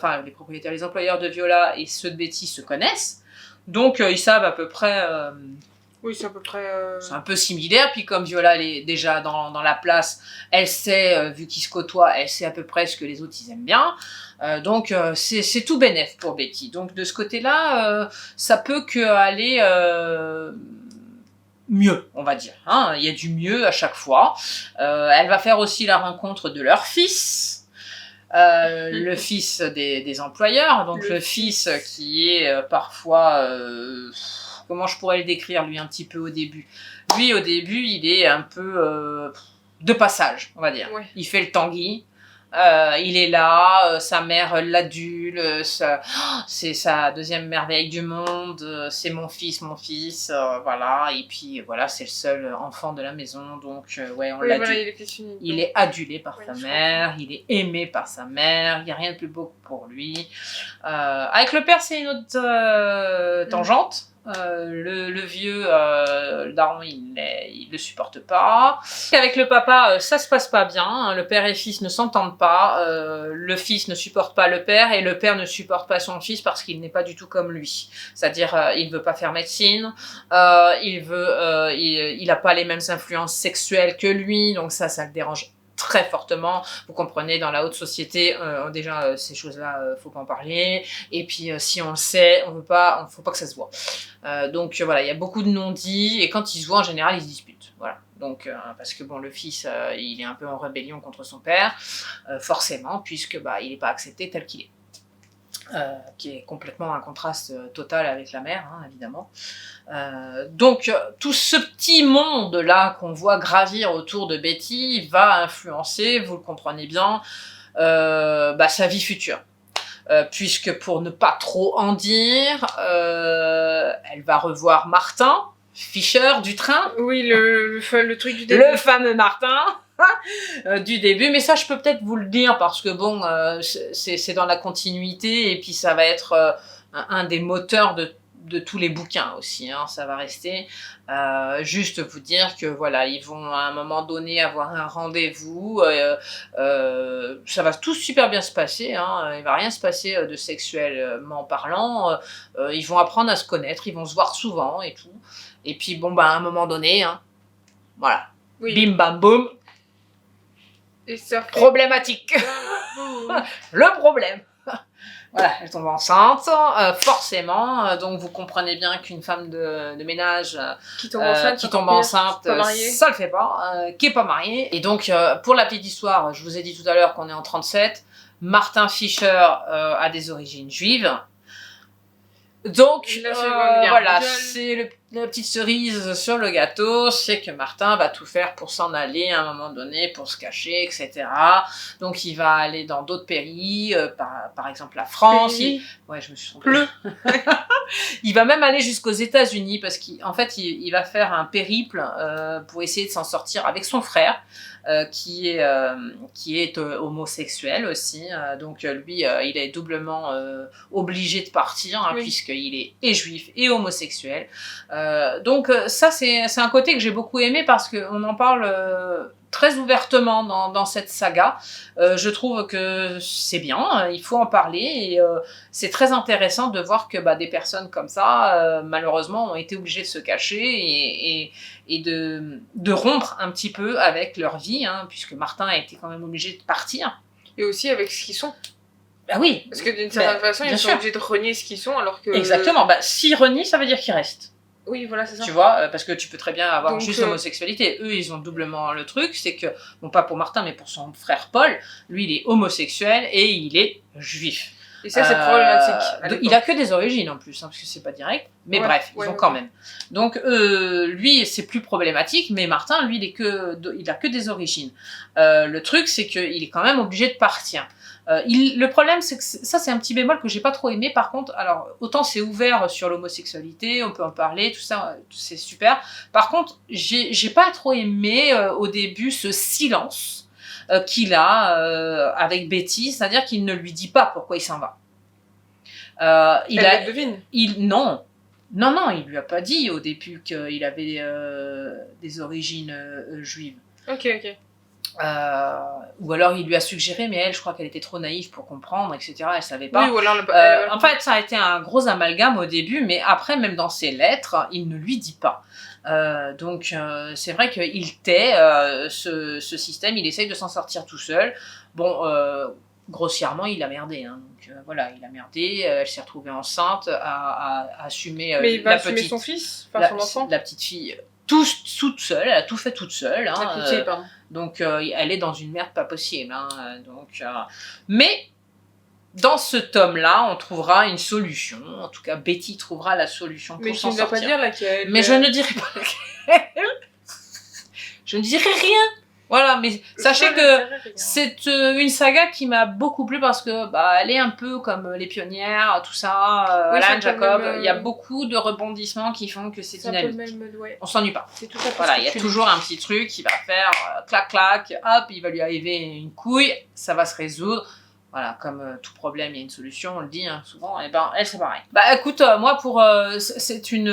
les employeurs de Viola et ceux de Betty se connaissent, donc ils savent à peu près... oui, c'est à peu près... C'est un peu similaire, puis comme Viola elle est déjà dans la place, elle sait, vu qu'ils se côtoient, elle sait à peu près ce que les autres ils aiment bien. Donc c'est tout bénef pour Betty. Donc de ce côté-là, ça peut que aller mieux, on va dire. Hein. Il y a du mieux à chaque fois. Elle va faire aussi la rencontre de leur fils. Le fils des employeurs, donc le fils qui est parfois comment je pourrais le décrire, lui, un petit peu au début. Lui, au début, il est un peu de passage, on va dire. Ouais. Il fait le Tanguy. Il est là, sa mère l'adule, c'est sa deuxième merveille du monde, c'est mon fils, voilà, et puis voilà, c'est le seul enfant de la maison, donc ouais, on l'adule. Voilà, il est adulé par sa je mère, il est aimé par sa mère, il n'y a rien de plus beau pour lui. Avec le père, c'est une autre tangente. Le vieux, le daron, il le supporte pas. Avec le papa, ça se passe pas bien. Hein. Le père et fils ne s'entendent pas. Le fils ne supporte pas le père et le père ne supporte pas son fils parce qu'il n'est pas du tout comme lui. C'est-à-dire, il veut pas faire médecine. Il a pas les mêmes influences sexuelles que lui, donc ça le dérange très fortement. Vous comprenez, dans la haute société, déjà ces choses-là, faut pas en parler. Et puis si on le sait, faut pas que ça se voit. Donc voilà, il y a beaucoup de non-dits et quand ils se voient en général, ils se disputent. Voilà. Donc parce que bon, le fils, il est un peu en rébellion contre son père, forcément, puisque il est pas accepté tel qu'il est. Qui est complètement un contraste total avec la mère, hein, évidemment. Donc, tout ce petit monde-là qu'on voit gravir autour de Betty va influencer, vous le comprenez bien, sa vie future. Puisque pour ne pas trop en dire, elle va revoir Martin Fischer du train. Oui, le truc du début. Le fameux Martin. Du début, mais ça je peux peut-être vous le dire parce que bon, c'est dans la continuité et puis ça va être un des moteurs de tous les bouquins aussi, hein, ça va rester. Juste vous dire que voilà, ils vont à un moment donné avoir un rendez-vous, ça va tout super bien se passer, hein, il va rien se passer de sexuellement parlant, ils vont apprendre à se connaître, ils vont se voir souvent et tout, et puis bon à un moment donné, hein, voilà, oui. Bim bam boum. Et ça fait... Problématique. Le problème. Voilà, elle tombe enceinte, forcément. Donc vous comprenez bien qu'une femme de ménage qui tombe enceinte, ça le fait pas, qui est pas mariée. Et donc pour la petite histoire, je vous ai dit tout à l'heure qu'on est en 37. Martin Fischer a des origines juives. Donc voilà, c'est la petite cerise sur le gâteau, c'est que Martin va tout faire pour s'en aller à un moment donné, pour se cacher, etc. Donc il va aller dans d'autres pays, par exemple la France. Ouais, je me suis trompée. Il va même aller jusqu'aux États-Unis parce qu'en fait il va faire un périple pour essayer de s'en sortir avec son frère. Qui est homosexuel aussi, donc lui il est doublement obligé de partir hein, oui. Puisqu'il est et juif et homosexuel, donc ça c'est un côté que j'ai beaucoup aimé parce qu'on en parle très ouvertement dans cette saga. Je trouve que c'est bien, il faut en parler et c'est très intéressant de voir que des personnes comme ça malheureusement ont été obligées de se cacher et de rompre un petit peu avec leur vie, hein, puisque Martin a été quand même obligé de partir. Et aussi avec ce qu'ils sont. Bah oui. Parce que d'une certaine façon, ils sont obligés de renier ce qu'ils sont alors que... Exactement, s'ils renient, ça veut dire qu'ils restent. Oui, voilà, c'est ça. Tu vois, parce que tu peux très bien avoir juste l'homosexualité. Eux, ils ont doublement le truc, c'est que, non pas pour Martin, mais pour son frère Paul, lui, il est homosexuel et il est juif. Et ça, c'est problématique. Il a que des origines en plus, hein, parce que c'est pas direct. Mais bref, ils ont quand même. Donc, lui, c'est plus problématique, mais Martin, lui, il a que des origines. Le truc, c'est qu'il est quand même obligé de partir. Le problème, c'est que ça, c'est un petit bémol que j'ai pas trop aimé. Par contre, alors, autant c'est ouvert sur l'homosexualité, on peut en parler, tout ça, c'est super. Par contre, j'ai pas trop aimé au début ce silence qu'il a avec Betty, c'est-à-dire qu'il ne lui dit pas pourquoi il s'en va. Elle devine. Non, il lui a pas dit au début qu'il avait des origines juives. Ok. Ou alors il lui a suggéré, mais elle, je crois qu'elle était trop naïve pour comprendre, etc. Elle savait pas. Oui, ou alors en fait, ça a été un gros amalgame au début, mais après, même dans ses lettres, il ne lui dit pas. Donc, c'est vrai qu'il tait ce système, il essaye de s'en sortir tout seul. Bon, grossièrement, il a merdé. Hein. Donc, voilà, il a merdé, elle s'est retrouvée enceinte, a assumé mais il va assumer son fils, son enfant. La petite fille, toute seule, elle a tout fait toute seule. Hein, la petite fille, pardon. Donc, elle est dans une merde pas possible. Hein, mais dans ce tome-là, on trouvera une solution. En tout cas, Betty trouvera la solution pour Mais tu s'en ne vas pas sortir. dire laquelle. Mais je ne dirai pas laquelle. Je ne dirai rien. Voilà, mais sachez que c'est une saga qui m'a beaucoup plu parce que elle est un peu comme Les Pionnières, tout ça, Oui, Alan, c'est un peu Jacob. le même, Il y a beaucoup de rebondissements qui font que c'est C'est un peu le dynamique. même, ouais. On s'ennuie pas. C'est tout à fait Voilà, ce il que y a tu toujours un petit truc qui va faire clac clac, hop, il va lui arriver une couille, ça va se résoudre. Voilà, comme tout problème, il y a une solution, on le dit souvent, et elle c'est pareil. Écoute, moi c'est une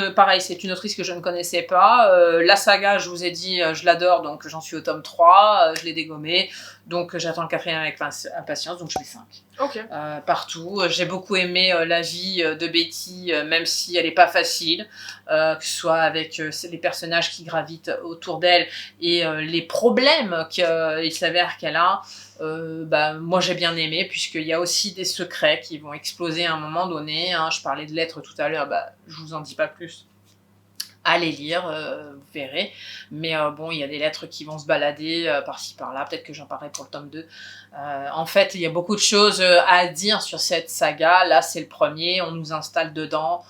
autrice que je ne connaissais pas. La saga, je vous ai dit, je l'adore, donc j'en suis au tome 3, je l'ai dégommé, donc j'attends le 4e avec impatience, donc je mets 5. Ok. Partout. J'ai beaucoup aimé la vie de Betty, même si elle n'est pas facile, que ce soit avec les personnages qui gravitent autour d'elle et les problèmes qu'il s'avère qu'elle a. Moi j'ai bien aimé, puisqu'il y a aussi des secrets qui vont exploser à un moment donné. Je parlais de lettres tout à l'heure, je vous en dis pas plus. Allez lire, vous verrez. Mais il y a des lettres qui vont se balader par-ci par-là. Peut-être que j'en parlerai pour le tome 2. En fait, il y a beaucoup de choses à dire sur cette saga. Là, c'est le premier. On nous installe dedans.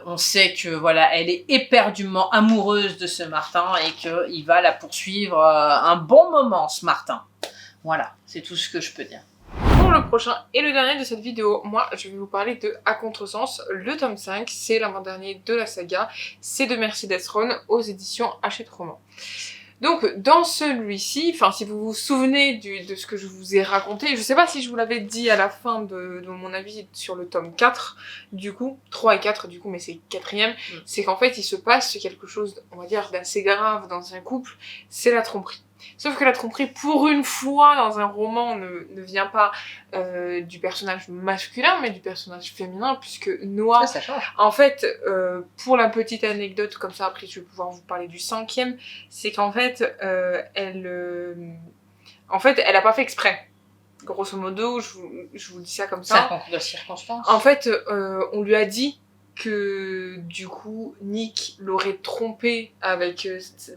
On sait que voilà, elle est éperdument amoureuse de ce Martin et qu'il va la poursuivre un bon moment, ce Martin. Voilà, c'est tout ce que je peux dire. Pour le prochain et le dernier de cette vidéo, moi je vais vous parler de À Contresens, le tome 5, c'est l'avant-dernier de la saga, c'est de Mercedes Ron aux éditions Hachette Roman. Donc dans celui-ci, si vous vous souvenez de ce que je vous ai raconté, je sais pas si je vous l'avais dit à la fin de mon avis sur le tome 4, du coup, 3 et 4 du coup, mais c'est 4e, c'est qu'en fait il se passe quelque chose, on va dire, d'assez grave dans un couple, c'est la tromperie. Sauf que la tromperie, pour une fois, dans un roman, ne vient pas du personnage masculin, mais du personnage féminin, puisque Noah... Ça change. En fait, pour la petite anecdote, comme ça, après, je vais pouvoir vous parler du 5e, c'est qu'en fait, elle a pas fait exprès. Grosso modo, je vous dis ça comme ça. C'est un concours de circonstances. En fait, on lui a dit que du coup Nick l'aurait trompé avec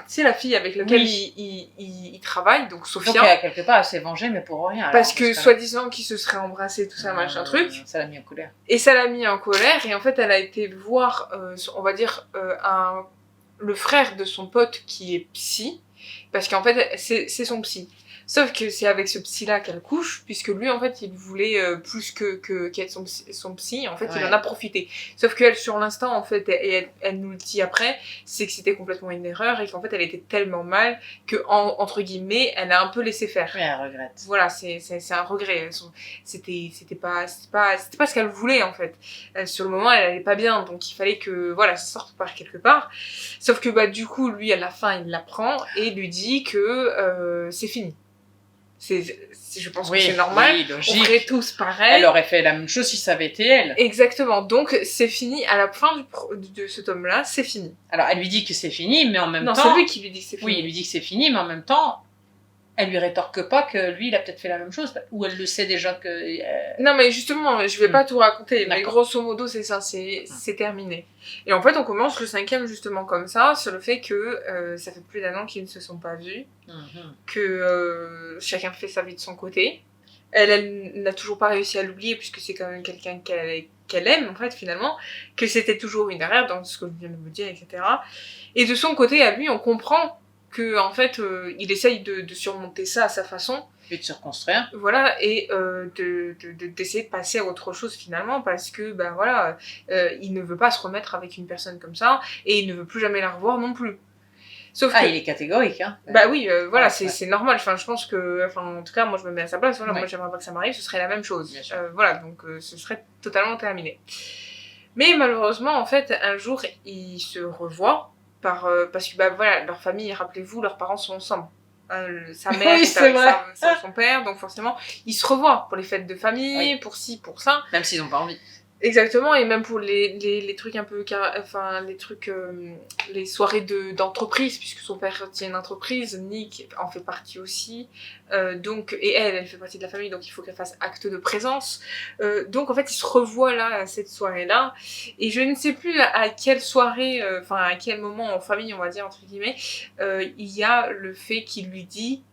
c'est la fille avec laquelle il travaille, donc Sophia. Donc quelque part elle s'est vengée, mais pour rien. Parce que soi-disant qu'ils se seraient embrassés, tout ça, machin truc. Ça l'a mis en colère. Et ça l'a mis en colère, et en fait elle a été voir, on va dire, le frère de son pote qui est psy, parce qu'en fait c'est son psy. Sauf que c'est avec ce psy-là qu'elle couche, puisque lui, en fait, il voulait plus qu'être son psy, en fait, il en a profité. Sauf qu'elle, sur l'instant, en fait, et elle nous le dit après, c'est que c'était complètement une erreur, et qu'en fait, elle était tellement mal que, entre guillemets, elle a un peu laissé faire. Oui, elle regrette. Voilà, c'est un regret. C'était pas ce qu'elle voulait, en fait. Sur le moment, elle allait pas bien, donc il fallait que, voilà, ça sorte par quelque part. Sauf que, du coup, lui, à la fin, il l'apprend, et lui dit que c'est fini. Je pense que c'est normal, logique. On ferait tous pareil. Elle aurait fait la même chose si ça avait été elle. Exactement, donc c'est fini, à la fin de ce tome-là, c'est fini. Alors elle lui dit que c'est fini, mais en même temps... Non, c'est lui qui lui dit que c'est fini. Oui, il lui dit que c'est fini, mais en même temps, elle lui rétorque pas que lui, il a peut-être fait la même chose, ou elle le sait déjà que... Non, mais justement, je vais pas tout raconter, mais D'accord. grosso modo, c'est ça, c'est terminé. Et en fait, on commence le 5e justement comme ça, sur le fait que ça fait plus d'1 an qu'ils ne se sont pas vus, que chacun fait sa vie de son côté. Elle n'a toujours pas réussi à l'oublier, puisque c'est quand même quelqu'un qu'elle aime, en fait, finalement, que c'était toujours une erreur dans ce que je viens de vous dire, etc. Et de son côté, à lui, on comprend que en fait, il essaye de surmonter ça à sa façon. Et de se reconstruire. Voilà, et d'essayer de passer à autre chose finalement, parce que, voilà, il ne veut pas se remettre avec une personne comme ça, et il ne veut plus jamais la revoir non plus. Sauf que, il est catégorique, hein. Oui, voilà, c'est normal, je pense que, en tout cas, moi je me mets à sa place, voilà, moi j'aimerais pas que ça m'arrive, ce serait la même chose. Voilà, donc ce serait totalement terminé. Mais malheureusement, en fait, un jour, ils se revoient, parce que, voilà, leur famille, rappelez-vous, leurs parents sont ensemble. Sa mère est avec son père, donc forcément, ils se revoient pour les fêtes de famille, pour ci, pour ça. Même s'ils n'ont pas envie. Exactement, et même pour les trucs un peu, les soirées d'entreprise, puisque son père tient une entreprise, Nick en fait partie aussi, et elle fait partie de la famille, donc il faut qu'elle fasse acte de présence. Donc en fait, ils se revoient là, à cette soirée-là, et je ne sais plus à quelle soirée, à quel moment en famille, on va dire, entre guillemets, il y a le fait qu'il lui dit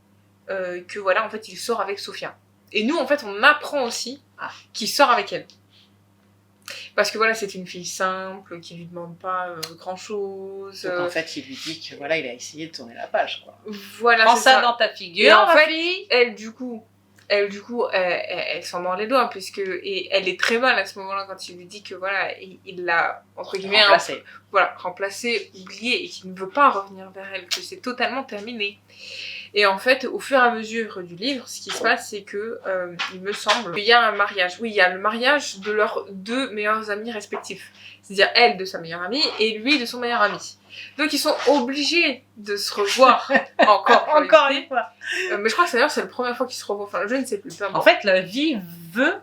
que voilà, en fait, il sort avec Sophia. Et nous, en fait, on apprend aussi qu'il sort avec elle. Parce que voilà, c'est une fille simple, qui lui demande pas grand-chose. Donc en fait, il lui dit que voilà, il a essayé de tourner la page, quoi. Voilà, Prends c'est ça ça. dans ta figure, Et en ma fait, fille. elle, du coup, elle s'en mord les doigts, et elle est très mal à ce moment-là quand il lui dit que voilà, il l'a, entre guillemets, remplacé, oublié, et qu'il ne veut pas revenir vers elle, que c'est totalement terminé. Et en fait, au fur et à mesure du livre, ce qui se passe, c'est que, il me semble, qu'il y a un mariage. Oui, il y a le mariage de leurs 2 meilleurs amis respectifs. C'est-à-dire elle de sa meilleure amie et lui de son meilleur ami. Donc ils sont obligés de se revoir encore une fois. Mais je crois que d'ailleurs c'est la première fois qu'ils se revoient. Enfin, je ne sais plus. Peu importe. En fait, la vie veut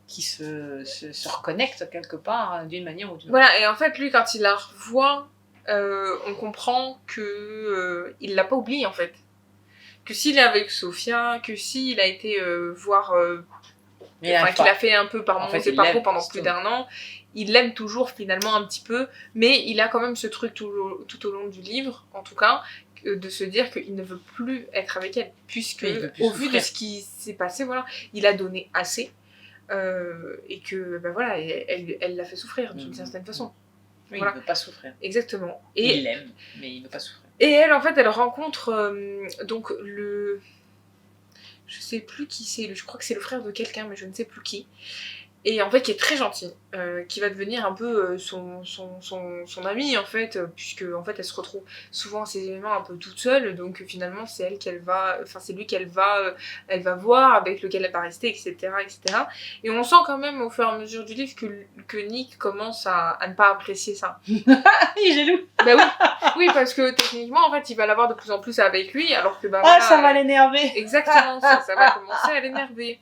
qu'ils se reconnectent quelque part d'une manière ou d'une autre. Voilà, et en fait, lui, quand il la revoit, on comprend que il l'a pas oublié en fait. Que s'il est avec Sophia, que s'il a été voir, qu'il a fait un peu par ses parcours pendant plus d'1 an, il l'aime toujours finalement un petit peu, mais il a quand même ce truc tout au long du livre, en tout cas, de se dire qu'il ne veut plus être avec elle, puisque au vu de ce qui s'est passé, voilà, il a donné assez, et que ben voilà, elle l'a fait souffrir d'une certaine façon. Oui, voilà. Il ne veut pas souffrir. Exactement. Et il l'aime, mais il ne veut pas souffrir. Et elle, en fait, elle rencontre donc je sais plus qui c'est, je crois que c'est le frère de quelqu'un, mais je ne sais plus qui. Et en fait, qui est très gentil, qui va devenir un peu son amie, en fait, puisque en fait, elle se retrouve souvent à ces événements un peu toute seule, donc finalement, c'est elle c'est lui qu'elle va voir, avec lequel elle va rester, etc., etc. Et on sent quand même, au fur et à mesure du livre, que Nick commence à ne pas apprécier ça. Il est jaloux. Bah oui, parce que techniquement, en fait, il va l'avoir de plus en plus avec lui, alors que ça va l'énerver. Exactement, ça va commencer à l'énerver.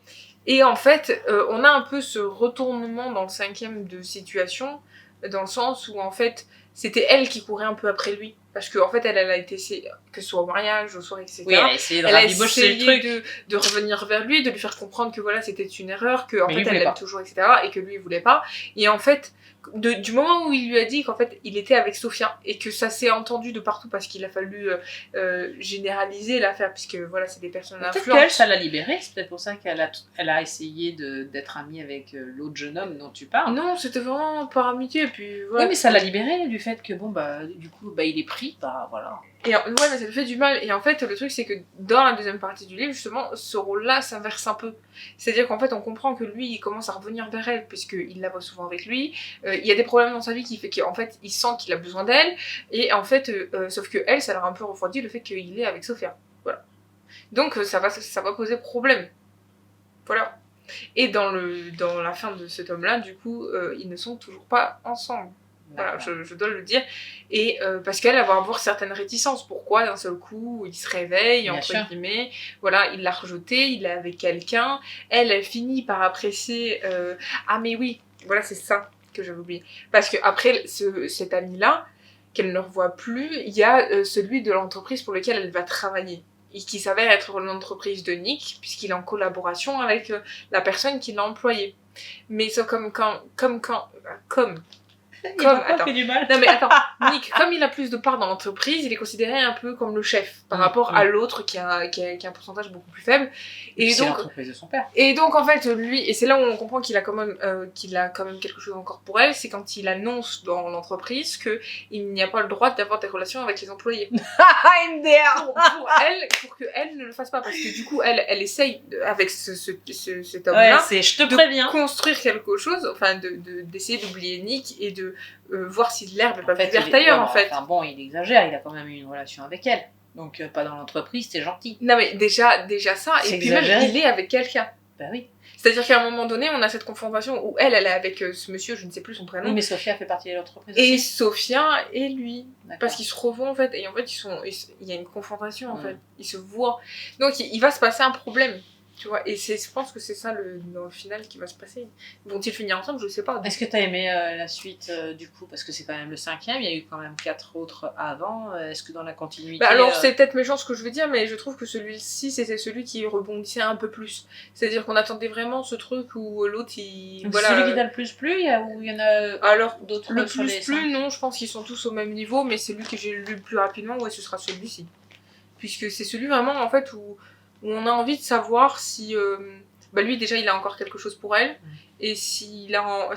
Et en fait, on a un peu ce retournement dans le 5e de situation, dans le sens où en fait, c'était elle qui courait un peu après lui. Parce qu'en fait, elle a été, que ce soit au mariage, au soir, etc. Oui, elle a essayé de revenir vers lui, de lui faire comprendre que voilà, c'était une erreur, que en fait, elle l'aime toujours, etc. Et que lui, il voulait pas. Et en fait, du moment où il lui a dit qu'en fait, il était avec Sophia, et que ça s'est entendu de partout parce qu'il a fallu généraliser l'affaire, puisque voilà, c'est des personnes influentes. Peut-être qu'elle, ça l'a libérée, c'est peut-être pour ça qu'elle a essayé d'être amie avec l'autre jeune homme dont tu parles. Non, c'était vraiment par amitié, et puis voilà. Oui, mais ça l'a libérée du fait que bon, du coup, il est pris, voilà. Et ouais, mais ça lui fait du mal. Et en fait, le truc, c'est que dans la deuxième partie du livre, justement, ce rôle-là s'inverse un peu. C'est-à-dire qu'en fait, on comprend que lui, il commence à revenir vers elle, puisqu'il la voit souvent avec lui. Il y a des problèmes dans sa vie qui fait qu'en fait, il sent qu'il a besoin d'elle. Et en fait, sauf que elle, ça l'a un peu refroidi le fait qu'il est avec Sophia. Voilà. Donc, ça va poser problème. Voilà. Et dans la fin de ce tome-là, du coup, ils ne sont toujours pas ensemble. Voilà, je dois le dire. Et parce qu'elle va avoir certaines réticences. Pourquoi d'un seul coup il se réveille, entre guillemets, voilà, il l'a rejeté, il est avec quelqu'un. Elle finit par apprécier. Ah, mais oui, voilà, c'est ça que j'avais oublié. Parce qu'après cet ami-là, qu'elle ne revoit plus, il y a celui de l'entreprise pour lequel elle va travailler. Et qui s'avère être l'entreprise de Nick, puisqu'il est en collaboration avec la personne qui l'a employé. Mais c'est comme fait du mal. Non mais attends, Nick, comme il a plus de parts dans l'entreprise, il est considéré un peu comme le chef par rapport à l'autre qui a un pourcentage beaucoup plus faible. Et donc, c'est l'entreprise de son père. Et donc en fait lui, et c'est là où on comprend qu'il a quand même quelque chose encore pour elle, c'est quand il annonce dans l'entreprise que il n'y a pas le droit d'avoir des relations avec les employés. MDR. pour que elle ne le fasse pas, parce que du coup elle essaye avec cet homme-là de construire quelque chose, enfin d'essayer d'oublier Nick et de voir si l'herbe est pas plus verte ailleurs, en fait. Enfin bon, il exagère, il a quand même eu une relation avec elle. Donc pas dans l'entreprise, c'est gentil. Non mais déjà ça, et puis même il est avec quelqu'un. Bah oui. C'est-à-dire qu'à un moment donné, on a cette confrontation où elle est avec ce monsieur, je ne sais plus son prénom. Oui, mais Sophia fait partie de l'entreprise et aussi. Sophia et lui. Parce qu'ils se revoient en fait, et en fait il y a une confrontation en fait. Ils se voient. Donc il va se passer un problème. Tu vois, et je pense que c'est ça dans le final qui va se passer. Vont-ils finir ensemble? Je sais pas. Est-ce que t'as aimé la suite du coup? Parce que c'est quand même le 5e, il y a eu quand même 4 autres avant. Est-ce que dans la continuité... alors c'est peut-être méchant ce que je veux dire, mais je trouve que celui-ci c'était celui qui rebondissait un peu plus. C'est-à-dire qu'on attendait vraiment ce truc où l'autre il... Voilà, celui qui t'a le plus plu ou il y en a alors, d'autres le plus non, je pense qu'ils sont tous au même niveau, mais celui que j'ai lu le plus rapidement, ouais, ce sera celui-ci. Puisque c'est celui vraiment en fait où où on a envie de savoir si lui déjà il a encore quelque chose pour elle et s'il a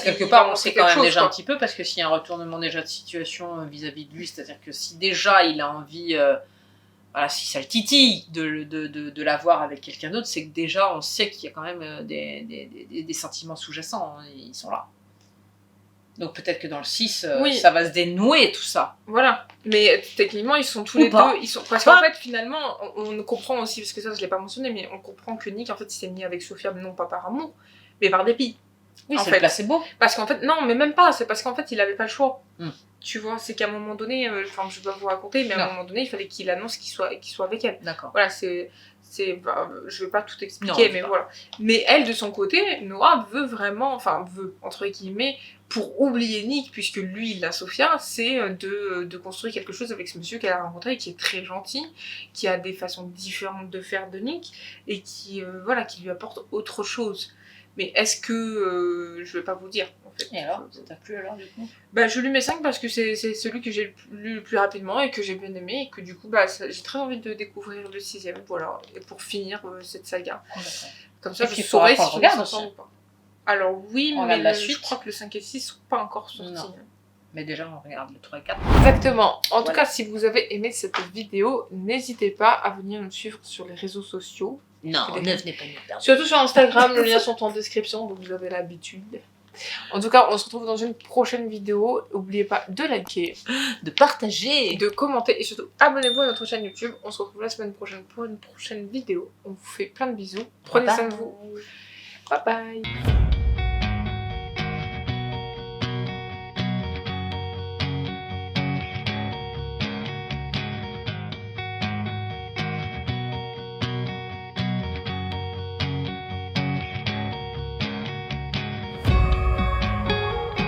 quelque part on sait quand même déjà un petit peu parce que s'il y a un retournement déjà de situation vis-à-vis de lui, c'est-à-dire que si déjà il a envie voilà, si ça le titille de la voir avec quelqu'un d'autre, c'est que déjà on sait qu'il y a quand même des sentiments sous-jacents, hein, ils sont là. Donc peut-être que dans le 6, ça va se dénouer tout ça. Voilà. Mais techniquement, ils sont tous les deux. Parce qu'en fait, finalement, on comprend aussi, parce que ça, je l'ai pas mentionné, mais on comprend que Nick, en fait, il s'est mis avec Sophia, non pas par amour, mais par dépit. Oui, c'est le placebo. Parce qu'en fait, non, mais même pas. C'est parce qu'en fait, il avait pas le choix. Tu vois, c'est qu'à un moment donné, je vais pas vous raconter, mais à un moment donné, il fallait qu'il annonce qu'il soit avec elle. D'accord. Voilà, je vais pas tout expliquer, mais voilà. Mais elle, de son côté, Noah veut vraiment, entre guillemets, pour oublier Nick, puisque lui, la Sophia, c'est de construire quelque chose avec ce monsieur qu'elle a rencontré, qui est très gentil, qui a des façons différentes de faire de Nick, et qui lui apporte autre chose. Mais est-ce que... je vais pas vous dire, en fait. Et alors, ça t'a plu alors, du coup ? Je lui mets 5 parce que c'est celui que j'ai lu le plus rapidement et que j'ai bien aimé, et que du coup, j'ai très envie de découvrir le 6ème, voilà, et pour finir cette saga. Comme ça, je saurai si je m'entends ou pas. Alors oui, mais je crois que le 5 et 6 sont pas encore sortis. Non. Mais déjà, on regarde le 3 et 4. Exactement. En tout cas, si vous avez aimé cette vidéo, n'hésitez pas à venir nous suivre sur les réseaux sociaux. Non, ne venez pas nous perdre. Surtout sur Instagram, les liens sont en description, donc vous avez l'habitude. En tout cas, on se retrouve dans une prochaine vidéo. N'oubliez pas de liker, de partager, de commenter et surtout abonnez-vous à notre chaîne YouTube. On se retrouve la semaine prochaine pour une prochaine vidéo. On vous fait plein de bisous. Prenez soin de vous. Bye bye.